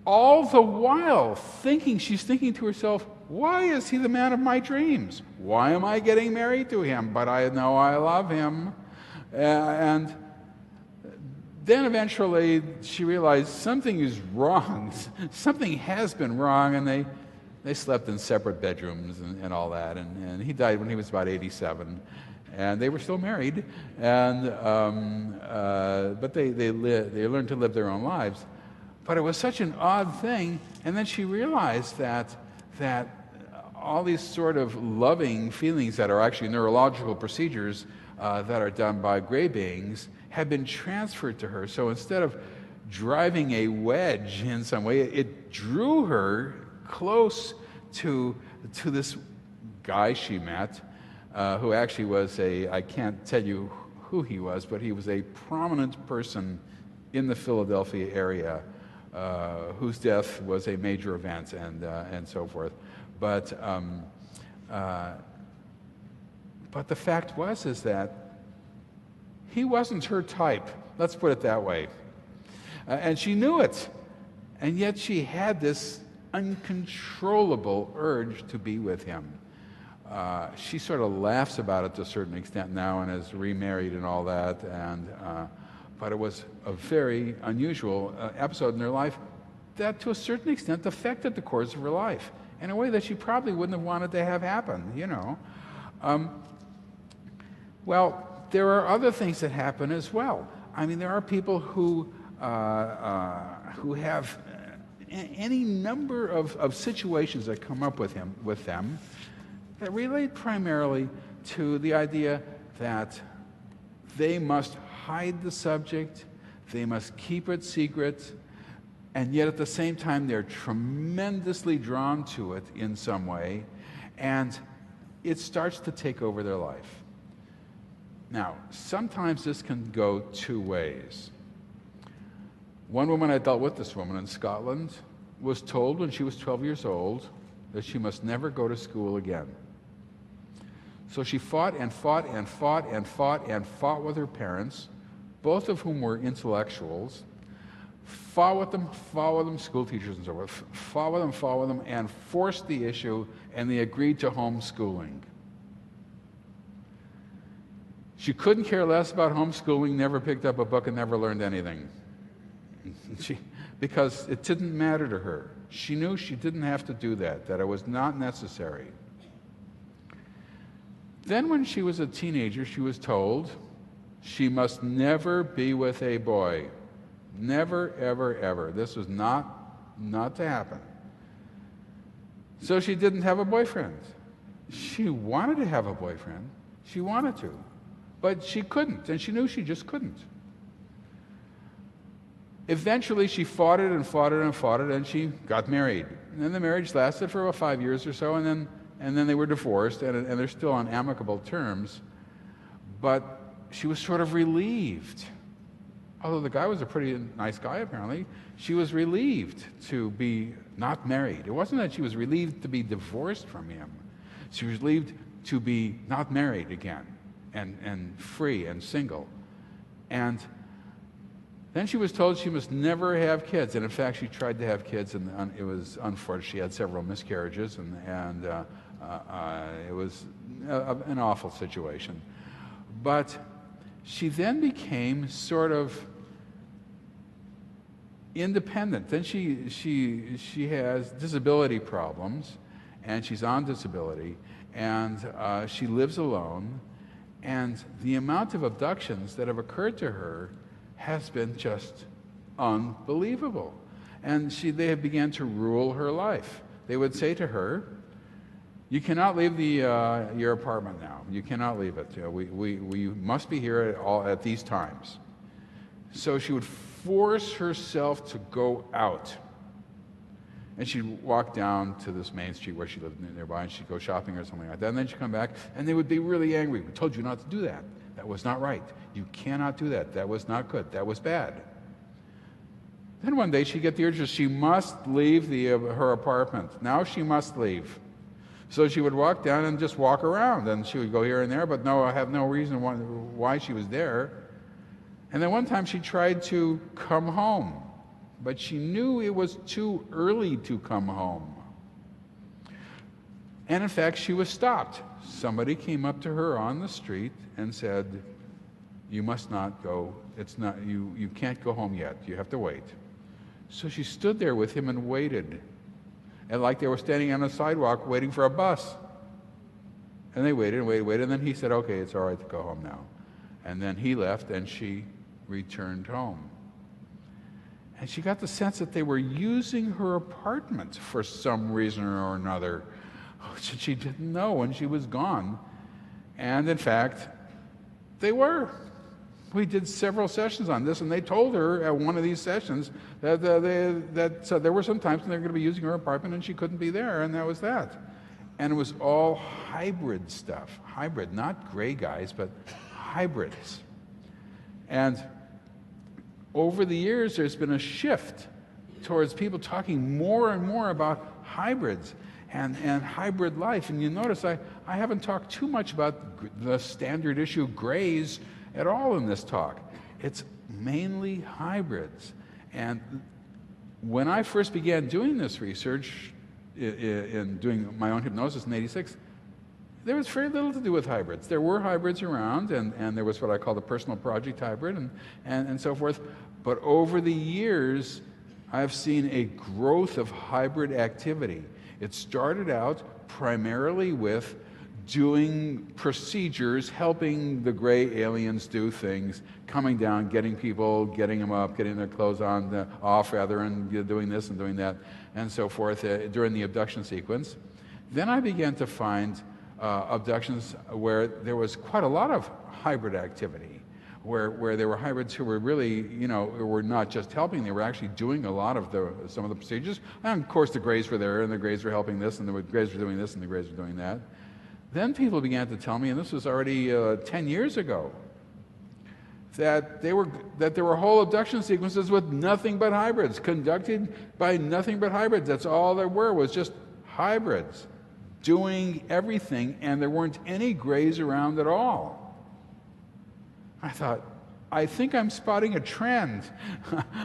All the while she's thinking to herself, why is he the man of my dreams? Why am I getting married to him? But I know I love him. And then eventually she realized something is wrong. Something has been wrong, and they slept in separate bedrooms and all that. And he died when he was about 87. And they were still married, and but they learned to live their own lives. But it was such an odd thing, and then she realized that all these sort of loving feelings that are actually neurological procedures that are done by gray beings had been transferred to her. So instead of driving a wedge in some way, it drew her close to this guy she met, who actually was I can't tell you who he was, but he was a prominent person in the Philadelphia area, whose death was a major event and so forth. But the fact is that he wasn't her type. Let's put it that way. And she knew it. And yet she had this uncontrollable urge to be with him. She sort of laughs about it to a certain extent now and is remarried and all that. But it was a very unusual episode in her life that to a certain extent affected the course of her life in a way that she probably wouldn't have wanted to have happen, Well, there are other things that happen as well. I mean, there are people who have any number of situations that come up with them that relate primarily to the idea that they must hide the subject, they must keep it secret, and yet at the same time they're tremendously drawn to it in some way, and it starts to take over their life. Now, sometimes this can go two ways. One woman I dealt with, this woman in Scotland, was told when she was 12 years old that she must never go to school again. So she fought and fought and fought and fought and fought with her parents, both of whom were intellectuals, fought with them, school teachers and so forth, fought with them, and forced the issue, and they agreed to homeschooling. She couldn't care less about homeschooling, never picked up a book, and never learned anything. Because it didn't matter to her. She knew she didn't have to do that it was not necessary. Then when she was a teenager, she was told she must never be with a boy. Never, ever, ever. This was not to happen. So she didn't have a boyfriend. She wanted to have a boyfriend. She wanted to. But she couldn't, and she knew she just couldn't. Eventually, she fought it and fought it and fought it, and she got married. And then the marriage lasted for about 5 years or so, and then they were divorced, and they're still on amicable terms. But she was sort of relieved. Although the guy was a pretty nice guy, apparently, she was relieved to be not married. It wasn't that she was relieved to be divorced from him. She was relieved to be not married again, and free and single. And then she was told she must never have kids, and in fact, she tried to have kids, and it was unfortunate. She had several miscarriages, and it was an awful situation. But she then became sort of independent. Then she has disability problems, and she's on disability, and she lives alone, and the amount of abductions that have occurred to her has been just unbelievable. And they have began to rule her life. They would say to her, "You cannot leave your apartment now. You cannot leave it. We must be here at these times." So she would force herself to go out. And she'd walk down to this main street where she lived nearby, and she'd go shopping or something like that. And then she'd come back, and they would be really angry. "We told you not to do that. That was not right. You cannot do that. That was not good. That was bad." Then one day she'd get the urge that she must leave her apartment. Now she must leave. So she would walk down and just walk around, and she would go here and there, but I have no reason why she was there. And then one time she tried to come home, but she knew it was too early to come home. And in fact, she was stopped. Somebody came up to her on the street and said, "You must not go. You can't go home yet. You have to wait." So she stood there with him and waited. And like they were standing on a sidewalk waiting for a bus. And they waited and waited, and then he said, "Okay, it's all right to go home now." And then he left, and she returned home. And she got the sense that they were using her apartment for some reason or another. She didn't know when she was gone. And in fact, they were. We did several sessions on this, and they told her at one of these sessions that there were some times when they were going to be using her apartment and she couldn't be there, and that was that. And it was all hybrid stuff. Hybrid, not gray guys, but hybrids. And over the years, there's been a shift towards people talking more and more about hybrids and hybrid life. And you notice I haven't talked too much about the standard issue grays at all in this talk. It's mainly hybrids. And when I first began doing this research, in doing my own hypnosis in '86, there was very little to do with hybrids. There were hybrids around, and there was what I call the personal project hybrid and so forth. But over the years, I've seen a growth of hybrid activity. It started out primarily with doing procedures, helping the gray aliens do things, coming down, getting people, getting them up, getting their clothes on, off rather, and doing this and doing that, and so forth during the abduction sequence. Then I began to find abductions where there was quite a lot of hybrid activity, where there were hybrids who were really, were not just helping, they were actually doing a lot of some of the procedures. And of course the Greys were there, and the Greys were helping this, and the Greys were doing this, and the Greys were doing that. Then people began to tell me, and this was already 10 years ago, that there were whole abduction sequences with nothing but hybrids, conducted by nothing but hybrids. That's all there were, was just hybrids doing everything, and there weren't any Greys around at all. I thought, I think I'm spotting a trend.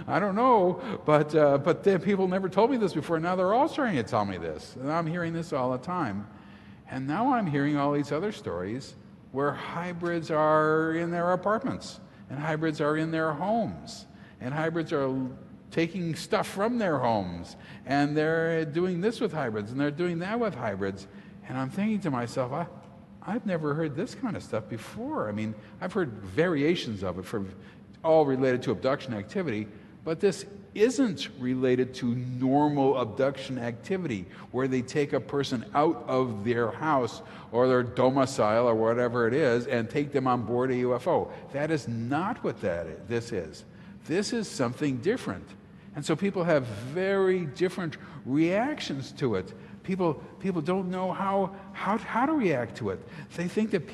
I don't know, but people never told me this before. Now they're all starting to tell me this, and I'm hearing this all the time. And now I'm hearing all these other stories where hybrids are in their apartments, and hybrids are in their homes, and hybrids are taking stuff from their homes, and they're doing this with hybrids, and they're doing that with hybrids. And I'm thinking to myself, I've never heard this kind of stuff before. I mean, I've heard variations of it, all related to abduction activity, but this isn't related to normal abduction activity, where they take a person out of their house or their domicile or whatever it is and take them on board a UFO. That is not what this is. This is something different. And so people have very different reactions to it. People don't know how to react to it. They think that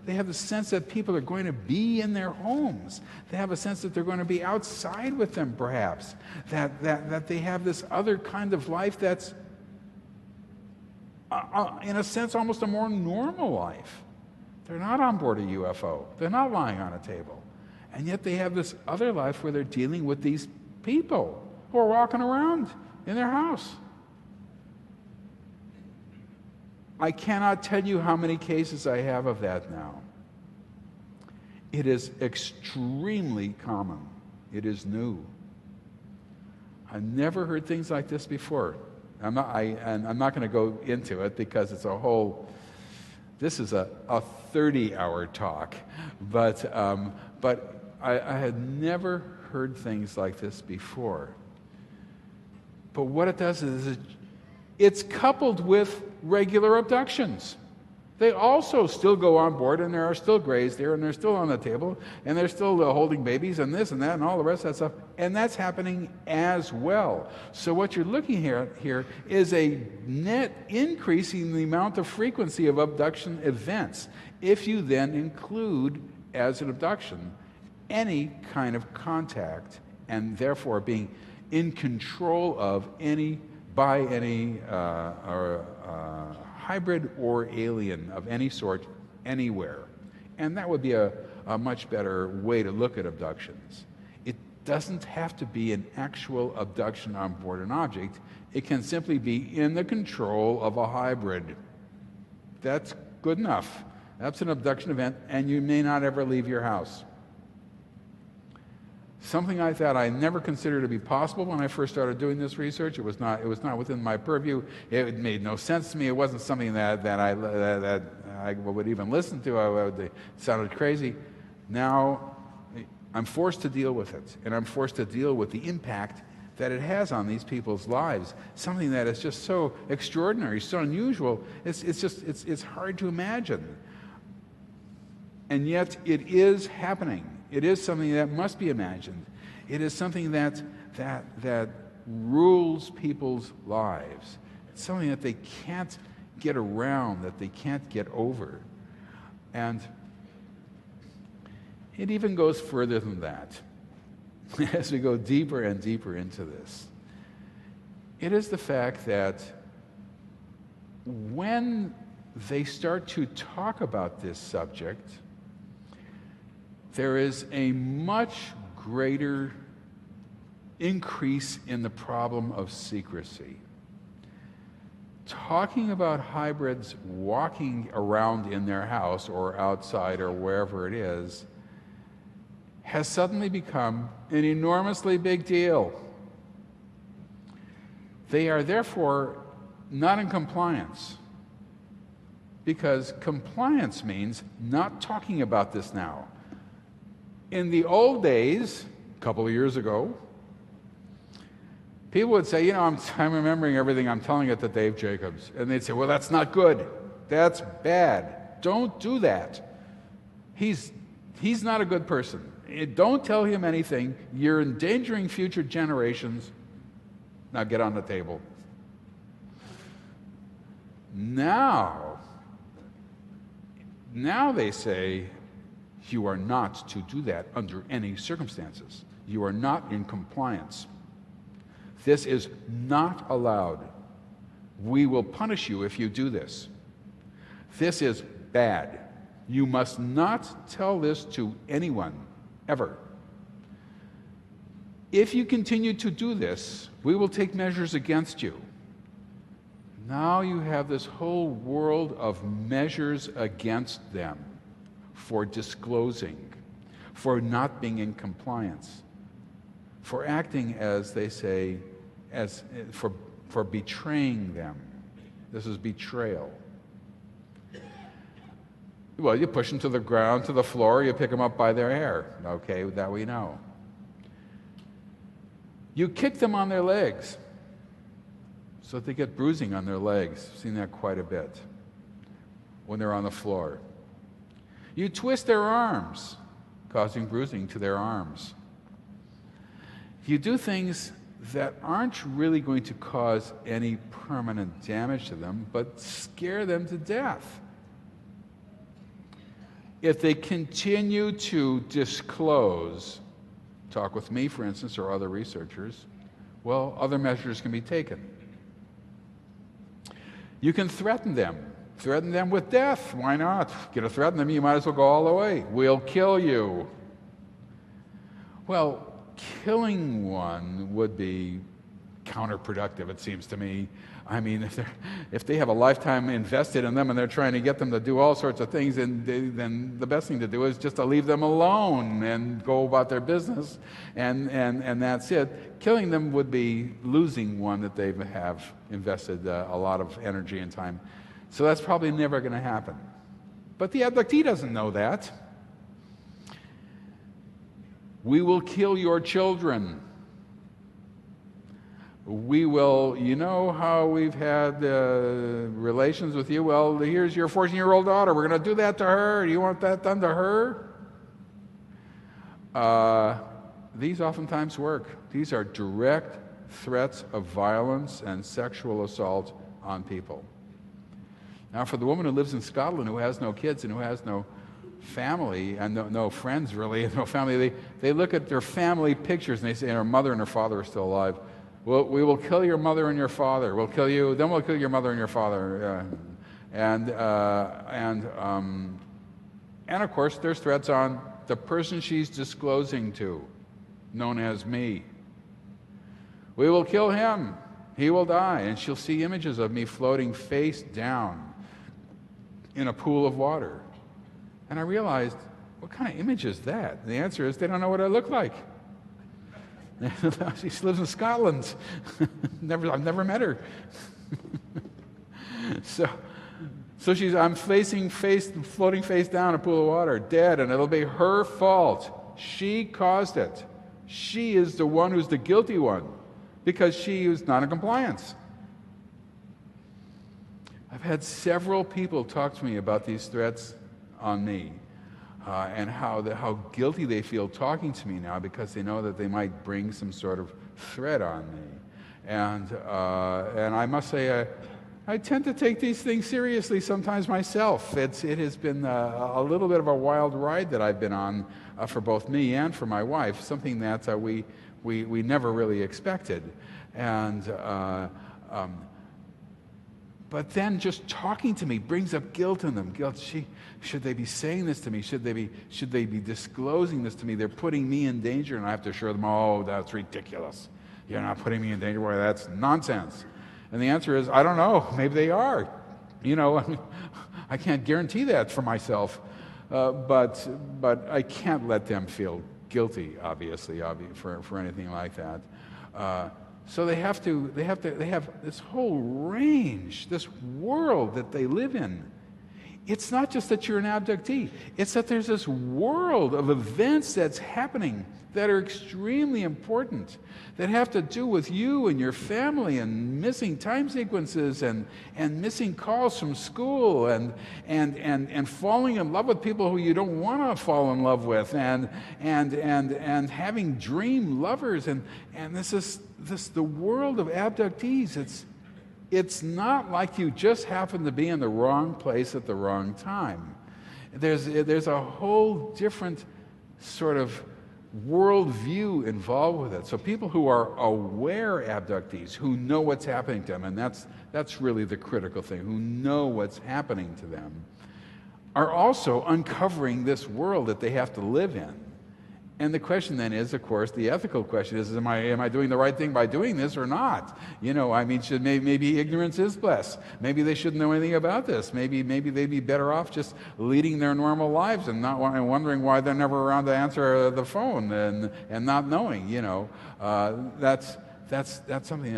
they have the sense that people are going to be in their homes. They have a sense that they're going to be outside with them, perhaps. That they have this other kind of life that's, in a sense, almost a more normal life. They're not on board a UFO. They're not lying on a table. And yet they have this other life where they're dealing with these people who are walking around in their house. I cannot tell you how many cases I have of that now. It is extremely common. It is new. I've never heard things like this before. I'm not going to go into it because it's this is a 30-hour talk, but I had never heard things like this before. But what it does is it's coupled with regular abductions. They also still go on board, and there are still Greys there, and they're still on the table, and they're still holding babies and this and that and all the rest of that stuff, and that's happening as well. So what you're looking here is a net increase in the amount of frequency of abduction events, if you then include as an abduction any kind of contact, and therefore being in control of any hybrid or alien of any sort anywhere. And that would be a much better way to look at abductions. It doesn't have to be an actual abduction on board an object. It can simply be in the control of a hybrid. That's good enough. That's an abduction event, and you may not ever leave your house. Something like that I never considered to be possible when I first started doing this research. It was not within my purview. It made no sense to me. It wasn't something that I would even listen to. It sounded crazy. Now I'm forced to deal with it, and I'm forced to deal with the impact that it has on these people's lives. Something that is just so extraordinary, so unusual. It's hard to imagine. And yet it is happening. It is something that must be imagined. It is something that rules people's lives. It's something that they can't get around, that they can't get over. And it even goes further than that. As we go deeper and deeper into this, it is the fact that when they start to talk about this subject, there is a much greater increase in the problem of secrecy. Talking about hybrids walking around in their house or outside or wherever it is has suddenly become an enormously big deal. They are therefore not in compliance. because compliance means not talking about this now. In the old days, a couple of years ago, people would say, I'm remembering everything, I'm telling it to Dave Jacobs. And they'd say, well, that's not good. That's bad. Don't do that. He's not a good person. Don't tell him anything. You're endangering future generations. Now get on the table. Now they say, you are not to do that under any circumstances. You are not in compliance. This is not allowed. We will punish you if you do this. This is bad. You must not tell this to anyone, ever. If you continue to do this, we will take measures against you. Now you have this whole world of measures against them for disclosing, for not being in compliance, for acting, as they say, for betraying them. This is betrayal. Well, you push them to the ground, to the floor, you pick them up by their hair. Okay, that we know. You kick them on their legs so that they get bruising on their legs. I've seen that quite a bit when they're on the floor. You twist their arms, causing bruising to their arms. You do things that aren't really going to cause any permanent damage to them, but scare them to death. If they continue to disclose, talk with me, for instance, or other researchers, well, other measures can be taken. You can threaten them with death. Why not? Get to threaten them, you might as well go all the way. We'll kill you. Well, killing one would be counterproductive, it seems to me. I mean, if they have a lifetime invested in them and they're trying to get them to do all sorts of things, then the best thing to do is just to leave them alone and go about their business, and that's it. Killing them would be losing one that they have invested a lot of energy and time. So that's probably never going to happen. But the abductee doesn't know that. We will kill your children. We will, you know how we've had relations with you? Well, here's your 14-year-old daughter. We're going to do that to her. Do you want that done to her? These oftentimes work. These are direct threats of violence and sexual assault on people. Now, for the woman who lives in Scotland, who has no kids and who has no family and no friends really, no family, they look at their family pictures and they say her mother and her father are still alive. Well, we will kill your mother and your father. We'll kill you, then we'll kill your mother and your father. And of course, there's threats on the person she's disclosing to, known as me. We will kill him. He will die. And she'll see images of me floating face down in a pool of water. And I realized, what kind of image is that? And the answer is, they don't know what I look like. She lives in Scotland. I've never met her. So I'm floating face down in a pool of water, dead, and it'll be her fault. She caused it. She is the one who's the guilty one, because she was not in compliance. I've had several people talk to me about these threats on me, and how guilty they feel talking to me now, because they know that they might bring some sort of threat on me. And I must say, I tend to take these things seriously sometimes myself. It has been a little bit of a wild ride that I've been on for both me and for my wife, something that we never really expected. But then just talking to me brings up guilt in them. Guilt. Should they be saying this to me? Should they be disclosing this to me? They're putting me in danger, and I have to assure them, oh, that's ridiculous. You're not putting me in danger. Boy, that's nonsense. And the answer is, I don't know. Maybe they are. I can't guarantee that for myself. But I can't let them feel guilty, obviously, for anything like that. So they have this whole range, this world that they live in. it's not just that you're an abductee. It's that there's this world of events that's happening that are extremely important, that have to do with you and your family, and missing time sequences, and missing calls from school, and falling in love with people who you don't want to fall in love with, and having dream lovers, and this is the world of abductees. It's not like you just happen to be in the wrong place at the wrong time. There's a whole different sort of worldview involved with it. So people who are aware abductees, who know what's happening to them, and that's really the critical thing, who know what's happening to them, are also uncovering this world that they have to live in. And the question then is, of course, the ethical question is, am I doing the right thing by doing this or not? I mean, maybe ignorance is bliss. Maybe they shouldn't know anything about this. Maybe they'd be better off just leading their normal lives and not wondering why they're never around to answer the phone and not knowing. That's something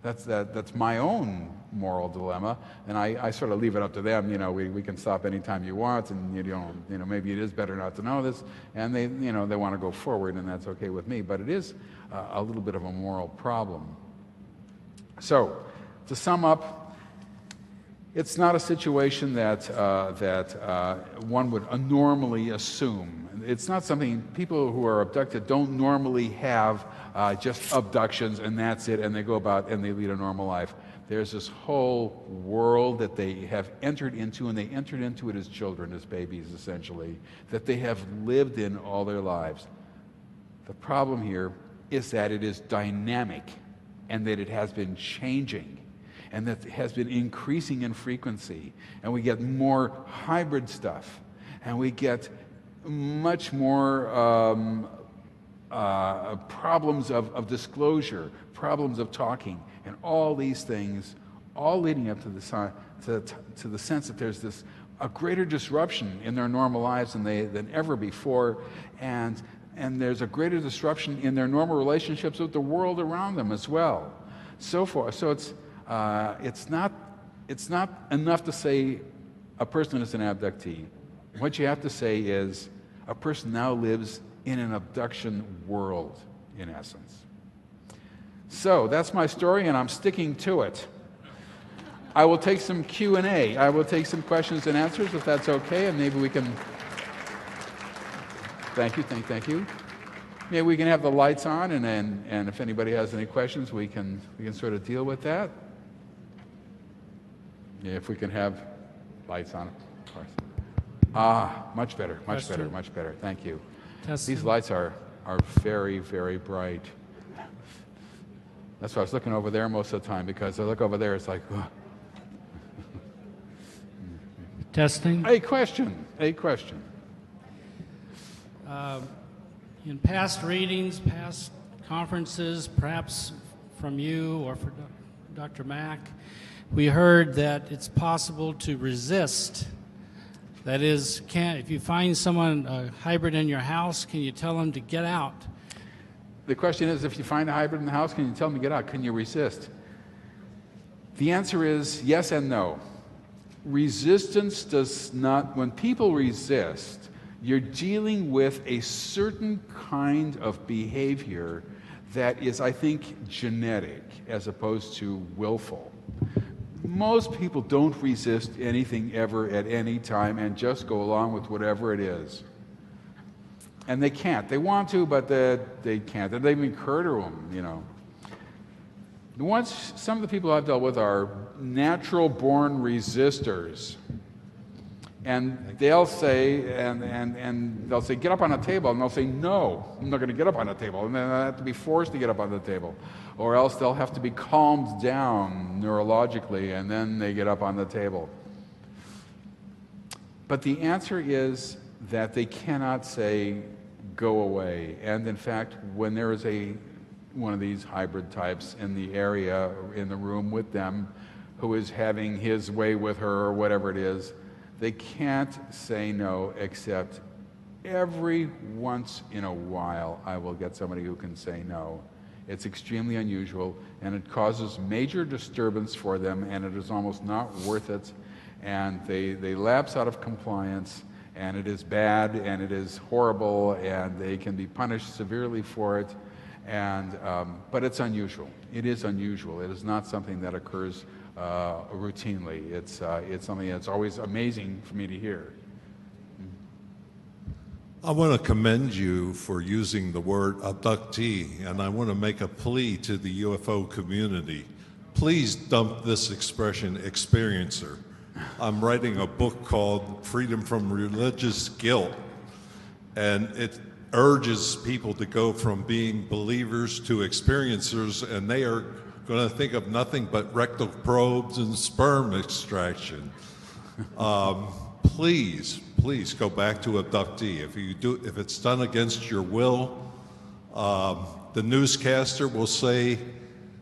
that's my own moral dilemma, and I sort of leave it up to them. We can stop anytime you want, and maybe it is better not to know this, and they want to go forward, and that's okay with me. But it is a little bit of a moral problem. So, to sum up, it's not a situation that one would normally assume. It's not something people who are abducted don't normally have. Just abductions and that's it, and they go about and they lead a normal life. There's this whole world that they have entered into, and they entered into it as children, as babies essentially, that they have lived in all their lives. The problem here is that it is dynamic, and that it has been changing, and that it has been increasing in frequency, and we get more hybrid stuff, and we get much more problems of disclosure, problems of talking, and all these things, all leading up to the sense that there's a greater disruption in their normal lives than ever before, and there's a greater disruption in their normal relationships with the world around them as well. So it's not enough to say a person is an abductee. What you have to say is a person now lives in an abduction world, in essence. So that's my story, and I'm sticking to it. I will take some Q&A. I will take some questions and answers, if that's okay, and maybe we can... Thank you. Maybe we can have the lights on, and if anybody has any questions, we can sort of deal with that. Yeah, if we can have lights on, of course. Much better. Thank you. Testing. These lights are very, very bright. That's why I was looking over there most of the time, because I look over there, it's like, ugh. Testing. A question. In past readings, past conferences, perhaps from you or for Dr. Mack, we heard that it's possible to resist. That is, if you find someone, a hybrid in your house, can you tell them to get out? The question is, if you find a hybrid in the house, can you tell them to get out? Can you resist? The answer is yes and no. Resistance does not... When people resist, you're dealing with a certain kind of behavior that is, I think, genetic as opposed to willful. Most people don't resist anything ever at any time and just go along with whatever it is. And they can't. They want to, but they can't. And they even occur to them, Some of the people I've dealt with are natural-born resistors. And they'll say, and they'll say, get up on a table. And they'll say, no, I'm not going to get up on a table. And then they'll have to be forced to get up on the table. Or else they'll have to be calmed down neurologically, and then they get up on the table. But the answer is that they cannot say, go away. And in fact, when there is one of these hybrid types in the area, in the room with them, who is having his way with her or whatever it is, they can't say no, except every once in a while I will get somebody who can say no. It's extremely unusual, and it causes major disturbance for them, and it is almost not worth it. and they lapse out of compliance, and it is bad, and it is horrible, and they can be punished severely for it. And but it's unusual. It is unusual. It is not something that occurs routinely. It's something that's always amazing for me to hear. I want to commend you for using the word abductee, and I want to make a plea to the UFO community. Please dump this expression, experiencer. I'm writing a book called Freedom from Religious Guilt, and it urges people to go from being believers to experiencers, and they are going to think of nothing but rectal probes and sperm extraction. Please go back to abductee. If it's done against your will, the newscaster will say,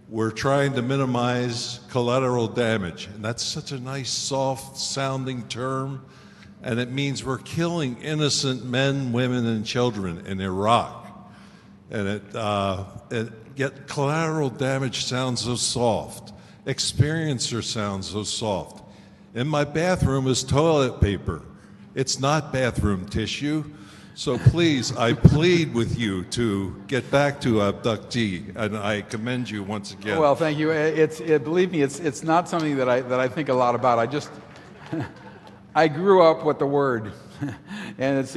we're trying to minimize collateral damage. And that's such a nice, soft sounding term. And it means we're killing innocent men, women, and children in Iraq. And yet collateral damage sounds so soft. Experiencer sounds so soft. In my bathroom is toilet paper. It's not bathroom tissue. So please, I plead with you to get back to abductee, and I commend you once again. Well, thank you. Believe me, it's not something that I think a lot about. I just I grew up with the word, and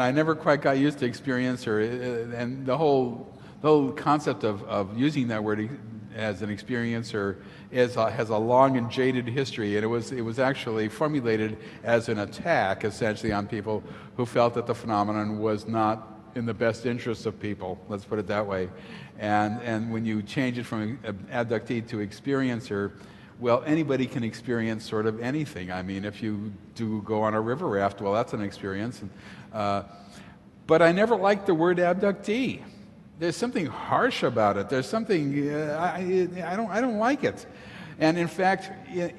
I never quite got used to experiencer, and the whole concept of using that word as an experiencer has a long and jaded history, and it was actually formulated as an attack, essentially, on people who felt that the phenomenon was not in the best interests of people. Let's put it that way. And when you change it from abductee to experiencer, well, anybody can experience sort of anything. I mean, if you do go on a river raft, well, that's an experience. But I never liked the word abductee. There's something harsh about it. There's something I don't like it. And in fact,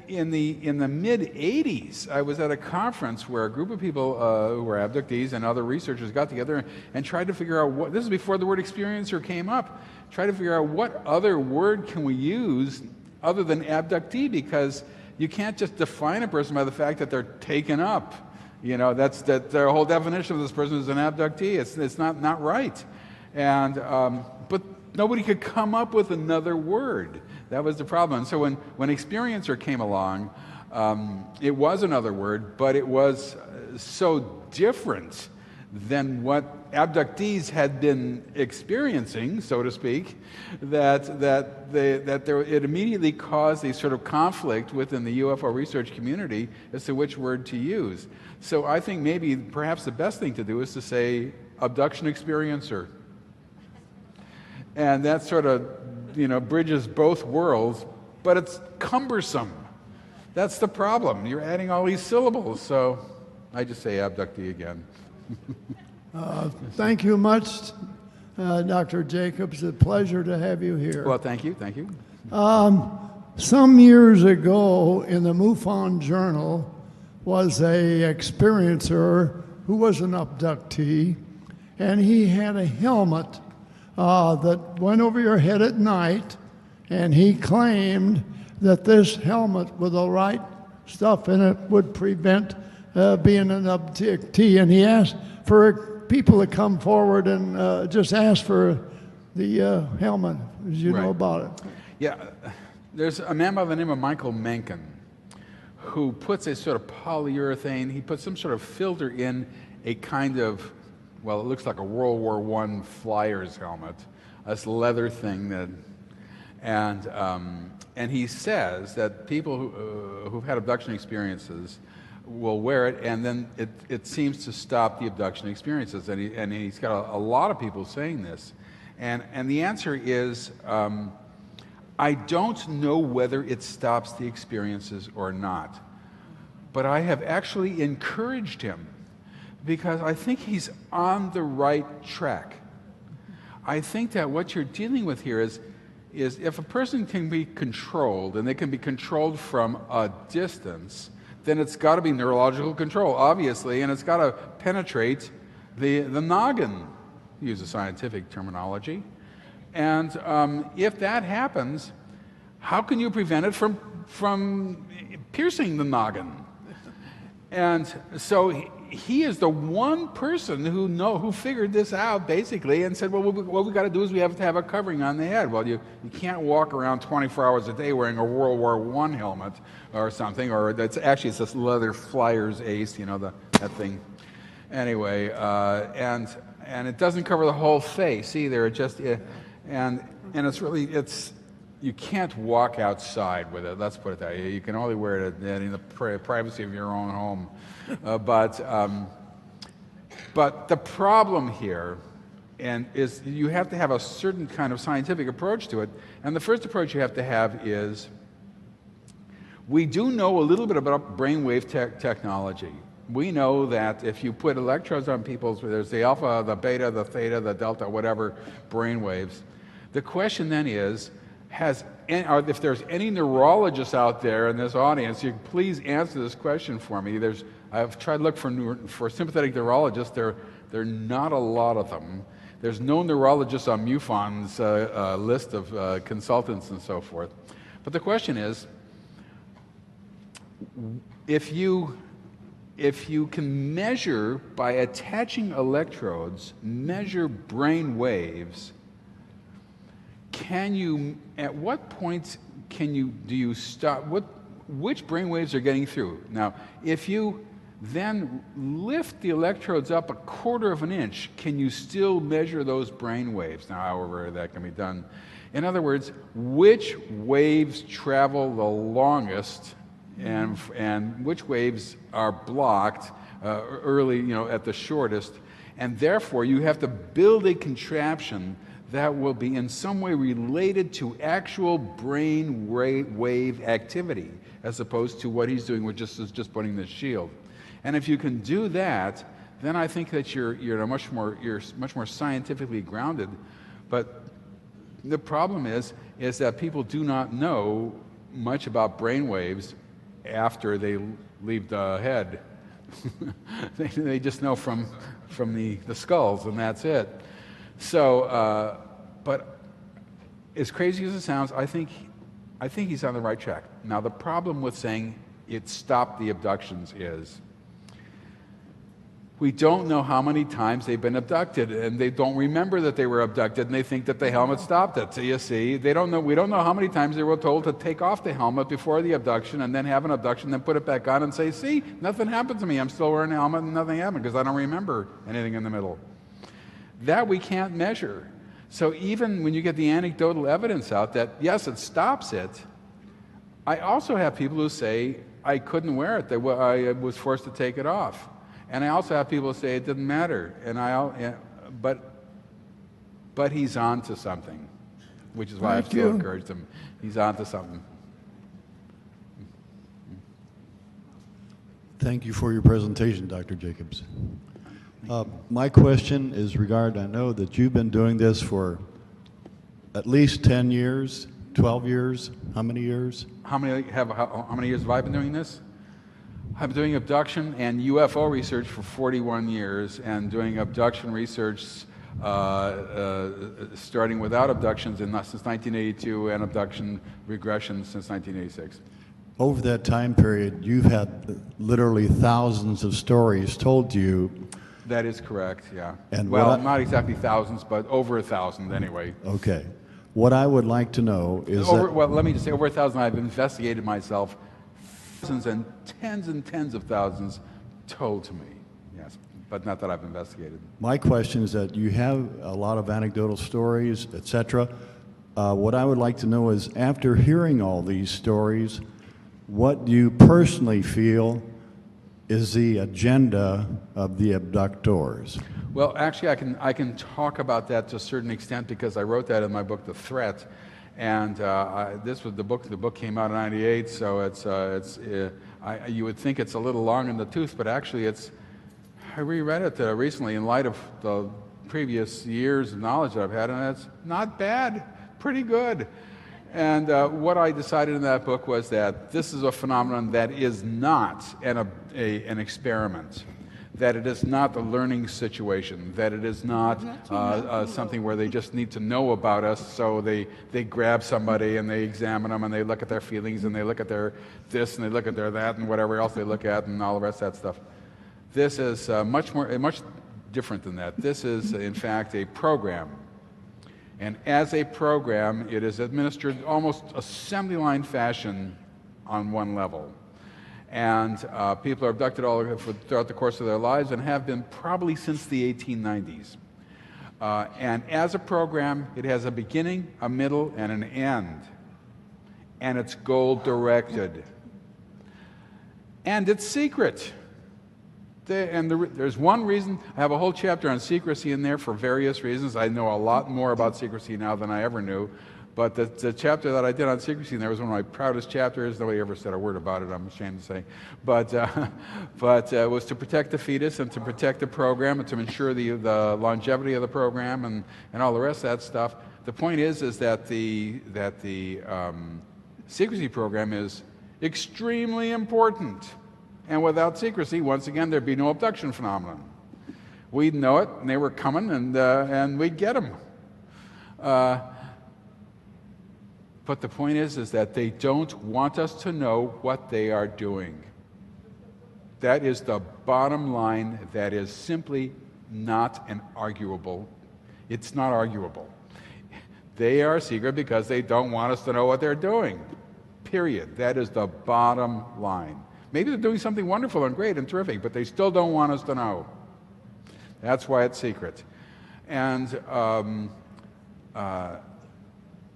in the mid '80s, I was at a conference where a group of people who were abductees and other researchers got together and tried to figure out what. This is before the word experiencer came up. Try to figure out what other word can we use other than abductee, because you can't just define a person by the fact that they're taken up. You know, that their whole definition of this person is an abductee. It's not right. And but nobody could come up with another word. That was the problem. So when experiencer came along, it was another word, but it was so different than what abductees had been experiencing, so to speak, that it immediately caused a sort of conflict within the UFO research community as to which word to use. So I think perhaps the best thing to do is to say abduction experiencer. And that sort of, bridges both worlds, but it's cumbersome. That's the problem. You're adding all these syllables, so I just say abductee again. Thank you much, Dr. Jacobs. It's a pleasure to have you here. Well, thank you. Some years ago in the MUFON Journal was a experiencer who was an abductee, and he had a helmet that went over your head at night, and he claimed that this helmet with the right stuff in it would prevent being an abductee. And he asked for people to come forward and just ask for the helmet. Did you know about it? Yeah, there's a man by the name of Michael Mencken who puts a sort of polyurethane, he puts some sort of filter in a kind of, well, it looks like a World War I flyer's helmet, this leather thing and he says that people who've had abduction experiences will wear it, and then it seems to stop the abduction experiences. And he's got a lot of people saying this, and the answer is I don't know whether it stops the experiences or not, but I have actually encouraged him, because I think he's on the right track. I think that what you're dealing with here is if a person can be controlled, and they can be controlled from a distance, then it's got to be neurological control, obviously, and it's got to penetrate the noggin, to use a scientific terminology. And if that happens, how can you prevent it from piercing the noggin? And so he is the one person who figured this out basically and said, well, what we got to do is we have to have a covering on the head. Well, you can't walk around 24 hours a day wearing a World War I helmet or something, or it's this leather Flyers Ace, that thing. Anyway, and it doesn't cover the whole face either. It just and it's you can't walk outside with it. Let's put it that way. You can only wear it in the privacy of your own home. But the problem here is you have to have a certain kind of scientific approach to it. And the first approach you have to have is, we do know a little bit about brainwave technology. We know that if you put electrodes on people's, there's the alpha, the beta, the theta, the delta, whatever brainwaves. The question then is, if there's any neurologists out there in this audience, you please answer this question for me. I've tried to look for sympathetic neurologists. There are not a lot of them. There's no neurologists on MUFON's list of consultants and so forth. But the question is, if you can measure by attaching electrodes, measure brain waves, at what point do you stop? Which brain waves are getting through? Now, if you then lift the electrodes up 1/4 of an inch, can you still measure those brain waves? Now, however that can be done. In other words, which waves travel the longest and which waves are blocked early, at the shortest, and therefore you have to build a contraption that will be in some way related to actual brain wave activity, as opposed to what he's doing with just putting this shield. And if you can do that, then I think that you're much more scientifically grounded. But the problem is that people do not know much about brain waves after they leave the head. they just know from the skulls, and that's it. So, but as crazy as it sounds, I think he's on the right track. Now, the problem with saying it stopped the abductions is we don't know how many times they've been abducted, and they don't remember that they were abducted, and they think that the helmet stopped it. So you see, we don't know how many times they were told to take off the helmet before the abduction, and then have an abduction, then put it back on and say, see, nothing happened to me. I'm still wearing a helmet, and nothing happened, because I don't remember anything in the middle. That we can't measure. So even when you get the anecdotal evidence out that, yes, it stops it, I also have people who say, I couldn't wear it. I was forced to take it off. And I also have people say it didn't matter. But he's on to something, which is why I've still encouraged him. He's on to something. Thank you for your presentation, Dr. Jacobs. My question is I know that you've been doing this for at least 10 years, 12 years. How many years? How many years have I been doing this? I've been doing abduction and UFO research for 41 years, and doing abduction research starting without abductions since 1982, and abduction regression since 1986. Over that time period, you've had literally thousands of stories told to you. That is correct, yeah. And not exactly thousands, but over 1,000 anyway. Okay. What I would like to know is let me just say, over 1,000 I've investigated myself. Thousands and tens of thousands told to me, yes, but not that I've investigated. My question is that you have a lot of anecdotal stories, etc. What I would like to know is, after hearing all these stories, what do you personally feel is the agenda of the abductors? Well, actually, I can talk about that to a certain extent, because I wrote that in my book, The Threat. And this was the book. The book came out in '98, so you would think it's a little long in the tooth, but actually I reread it recently in light of the previous years of knowledge that I've had, and it's not bad, pretty good. And what I decided in that book was that this is a phenomenon that is not an experiment. that it is not a learning situation, that it is not something where they just need to know about us, so they grab somebody and they examine them and they look at their feelings and they look at their this and they look at their that and whatever else they look at and all the rest of that stuff. This is much different than that. This is, in fact, a program. And as a program, it is administered almost assembly line fashion on one level. And people are abducted throughout the course of their lives and have been probably since the 1890s. And as a program, it has a beginning, a middle, and an end. And it's goal-directed. And it's secret. There's one reason. I have a whole chapter on secrecy in there for various reasons. I know a lot more about secrecy now than I ever knew. But the chapter that I did on secrecy in there was one of my proudest chapters. Nobody ever said a word about it, I'm ashamed to say. But it was to protect the fetus and to protect the program and to ensure the longevity of the program and all the rest of that stuff. The point is that the secrecy program is extremely important. And without secrecy, once again, there'd be no abduction phenomenon. We'd know it, and they were coming, and we'd get them. But the point is that they don't want us to know what they are doing. That is the bottom line. That is simply not an arguable. It's not arguable. They are secret because they don't want us to know what they're doing. Period. That is the bottom line. Maybe they're doing something wonderful and great and terrific, but they still don't want us to know. That's why it's secret. And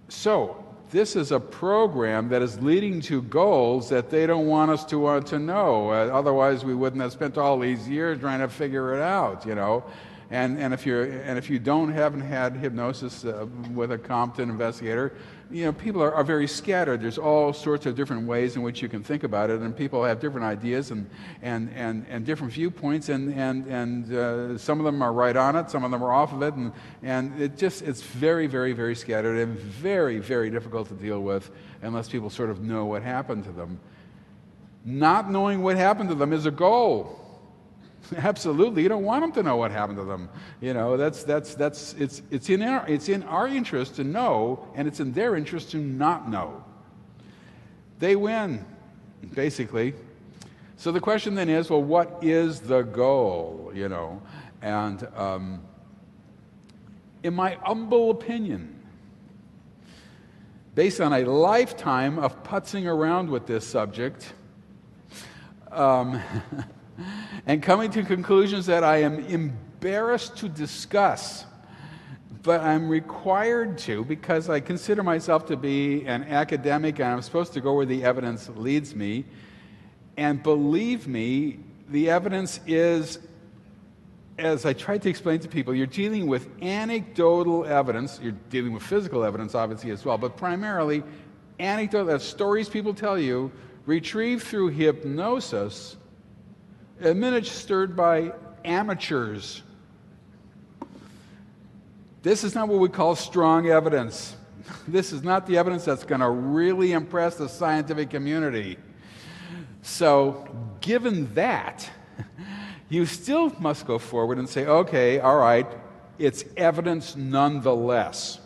so this is a program that is leading to goals that they don't want us to know. Otherwise, we wouldn't have spent all these years trying to figure it out, you know. And if you haven't had hypnosis with a competent investigator, you know, people are very scattered. There's all sorts of different ways in which you can think about it, and people have different ideas and different viewpoints, and some of them are right on it, some of them are off of it, and it's very, very, very scattered and very, very difficult to deal with unless people sort of know what happened to them. Not knowing what happened to them is a goal. Absolutely, you don't want them to know what happened to them. You know, it's in our interest to know, and it's in their interest to not know. They win, basically. So the question then is, well, what is the goal? You know, and in my humble opinion, based on a lifetime of putzing around with this subject. And coming to conclusions that I am embarrassed to discuss, but I'm required to because I consider myself to be an academic and I'm supposed to go where the evidence leads me. And believe me, the evidence is, as I tried to explain to people, you're dealing with anecdotal evidence. You're dealing with physical evidence, obviously, as well, but primarily anecdotal, that's stories people tell you, retrieved through hypnosis, administered by amateurs. This is not what we call strong evidence. This is not the evidence that's going to really impress the scientific community. So, given that, you still must go forward and say, okay, all right, it's evidence nonetheless.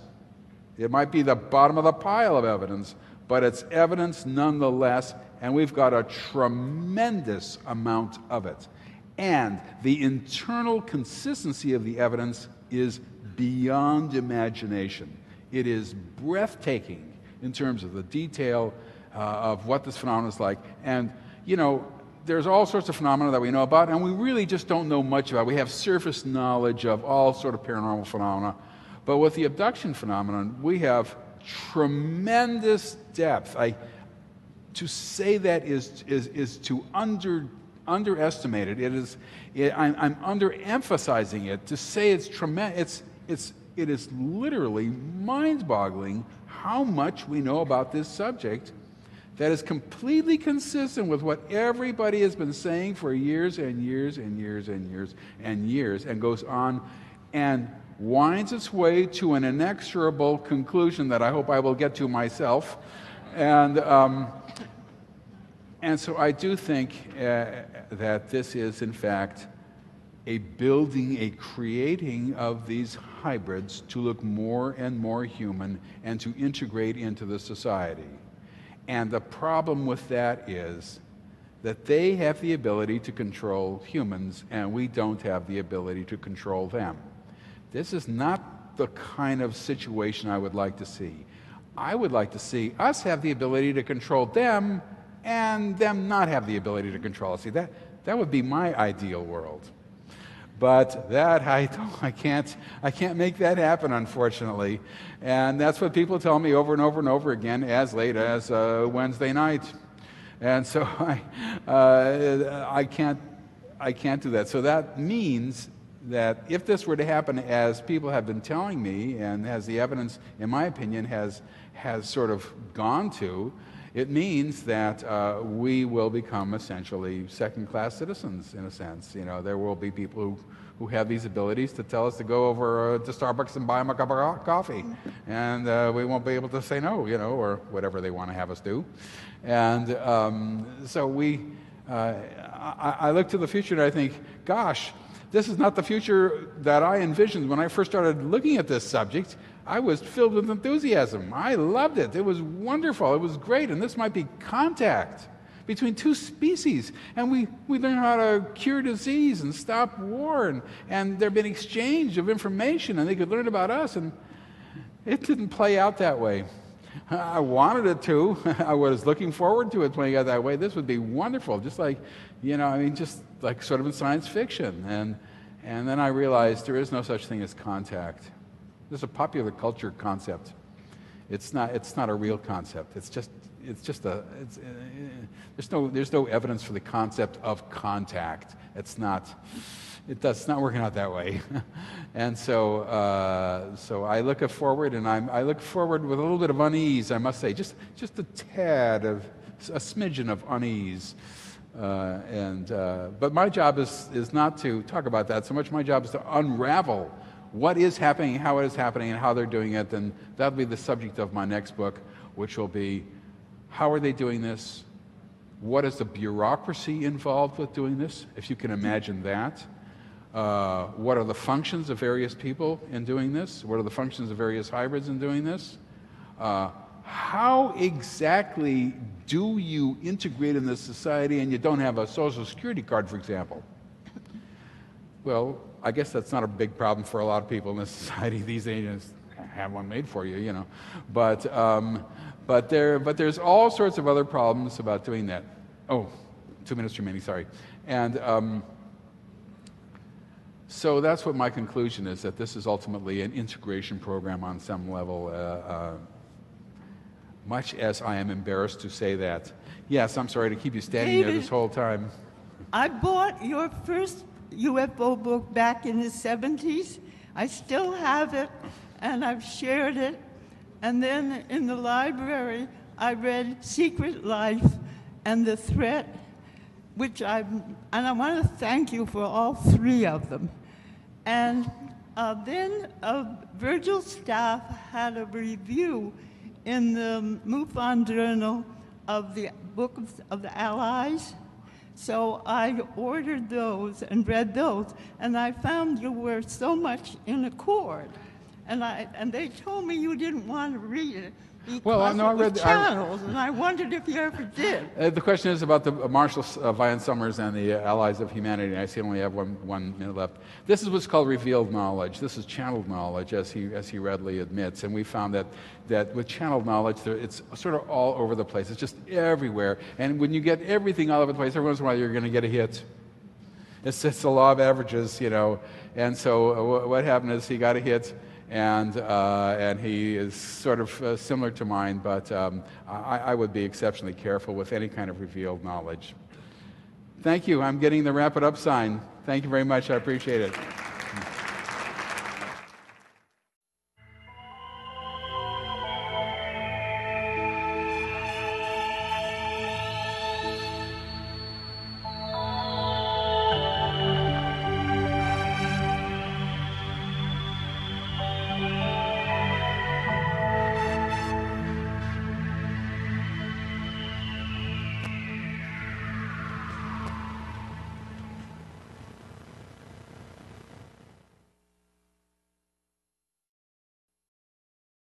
It might be the bottom of the pile of evidence, but it's evidence nonetheless, and we've got a tremendous amount of it. And the internal consistency of the evidence is beyond imagination. It is breathtaking in terms of the detail of what this phenomenon is like. And, you know, there's all sorts of phenomena that we know about, and we really just don't know much about. We have surface knowledge of all sort of paranormal phenomena. But with the abduction phenomenon, we have tremendous depth. To say that is to underestimate it. I'm underemphasizing it. To say it's tremendous, it is literally mind-boggling how much we know about this subject that is completely consistent with what everybody has been saying for years and years and years and years and years, and goes on and winds its way to an inexorable conclusion that I hope I will get to myself. And so I do think that this is, in fact, a building, a creating of these hybrids to look more and more human and to integrate into the society. And the problem with that is that they have the ability to control humans, and we don't have the ability to control them. This is not the kind of situation I would like to see. I would like to see us have the ability to control them and them not have the ability to control us. See, that would be my ideal world. But that I can't make that happen, unfortunately. And that's what people tell me over and over and over again, as late as Wednesday night. And so I can't do that. So that means that if this were to happen as people have been telling me, and as the evidence, in my opinion, has sort of gone to, it means that we will become essentially second-class citizens, in a sense. You know, there will be people who have these abilities to tell us to go over to Starbucks and buy them a cup of coffee, and we won't be able to say no, you know, or whatever they want to have us do. And so I look to the future and I think, gosh, this is not the future that I envisioned when I first started looking at this subject. I was filled with enthusiasm. I loved it. It was wonderful. It was great. And this might be contact between two species. And we learn how to cure disease and stop war. And there'd been exchange of information, and they could learn about us. And it didn't play out that way. I wanted it to. I was looking forward to it playing out that way. This would be wonderful. Just like, you know, I mean, just like sort of in science fiction. And then I realized there is no such thing as contact. There's a popular culture concept. It's not a real concept. There's no evidence for the concept of contact. It's not working out that way. And so I look forward, and I look forward with a little bit of unease, I must say, just a tad of a smidgen of unease. But my job is not to talk about that so much. My job is to unravel what is happening, how it is happening, and how they're doing it. And that'll be the subject of my next book, which will be, how are they doing this? What is the bureaucracy involved with doing this, if you can imagine that? What are the functions of various people in doing this? What are the functions of various hybrids in doing this? How exactly do you integrate in this society and you don't have a social security card, for example? Well, I guess that's not a big problem for a lot of people in this society these days. Just have one made for you, you know. But there's all sorts of other problems about doing that. Oh, 2 minutes remaining, sorry. And so that's what my conclusion is, that this is ultimately an integration program on some level, much as I am embarrassed to say that. Yes, I'm sorry to keep you standing there this whole time. I bought your first UFO book back in the 70s. I still have it, and I've shared it. And then in the library, I read Secret Life and The Threat, and I want to thank you for all three of them. And then Virgil's staff had a review in the MUFON Journal of the Book of the Allies. So I ordered those and read those, and I found you were so much in accord. And they told me you didn't want to read it because I read channels, and I wondered if you ever did. The question is about the Marshall Vian Summers and the Allies of Humanity. I see I only have one minute left. This is what's called revealed knowledge. This is channeled knowledge, as he readily admits. And we found that with channeled knowledge, it's sort of all over the place. It's just everywhere. And when you get everything all over the place, every once in a while you're going to get a hit. It's the law of averages, you know. And so what happened is he got a hit. And he is sort of similar to mine, but I would be exceptionally careful with any kind of revealed knowledge. Thank you. I'm getting the wrap it up sign. Thank you very much. I appreciate it.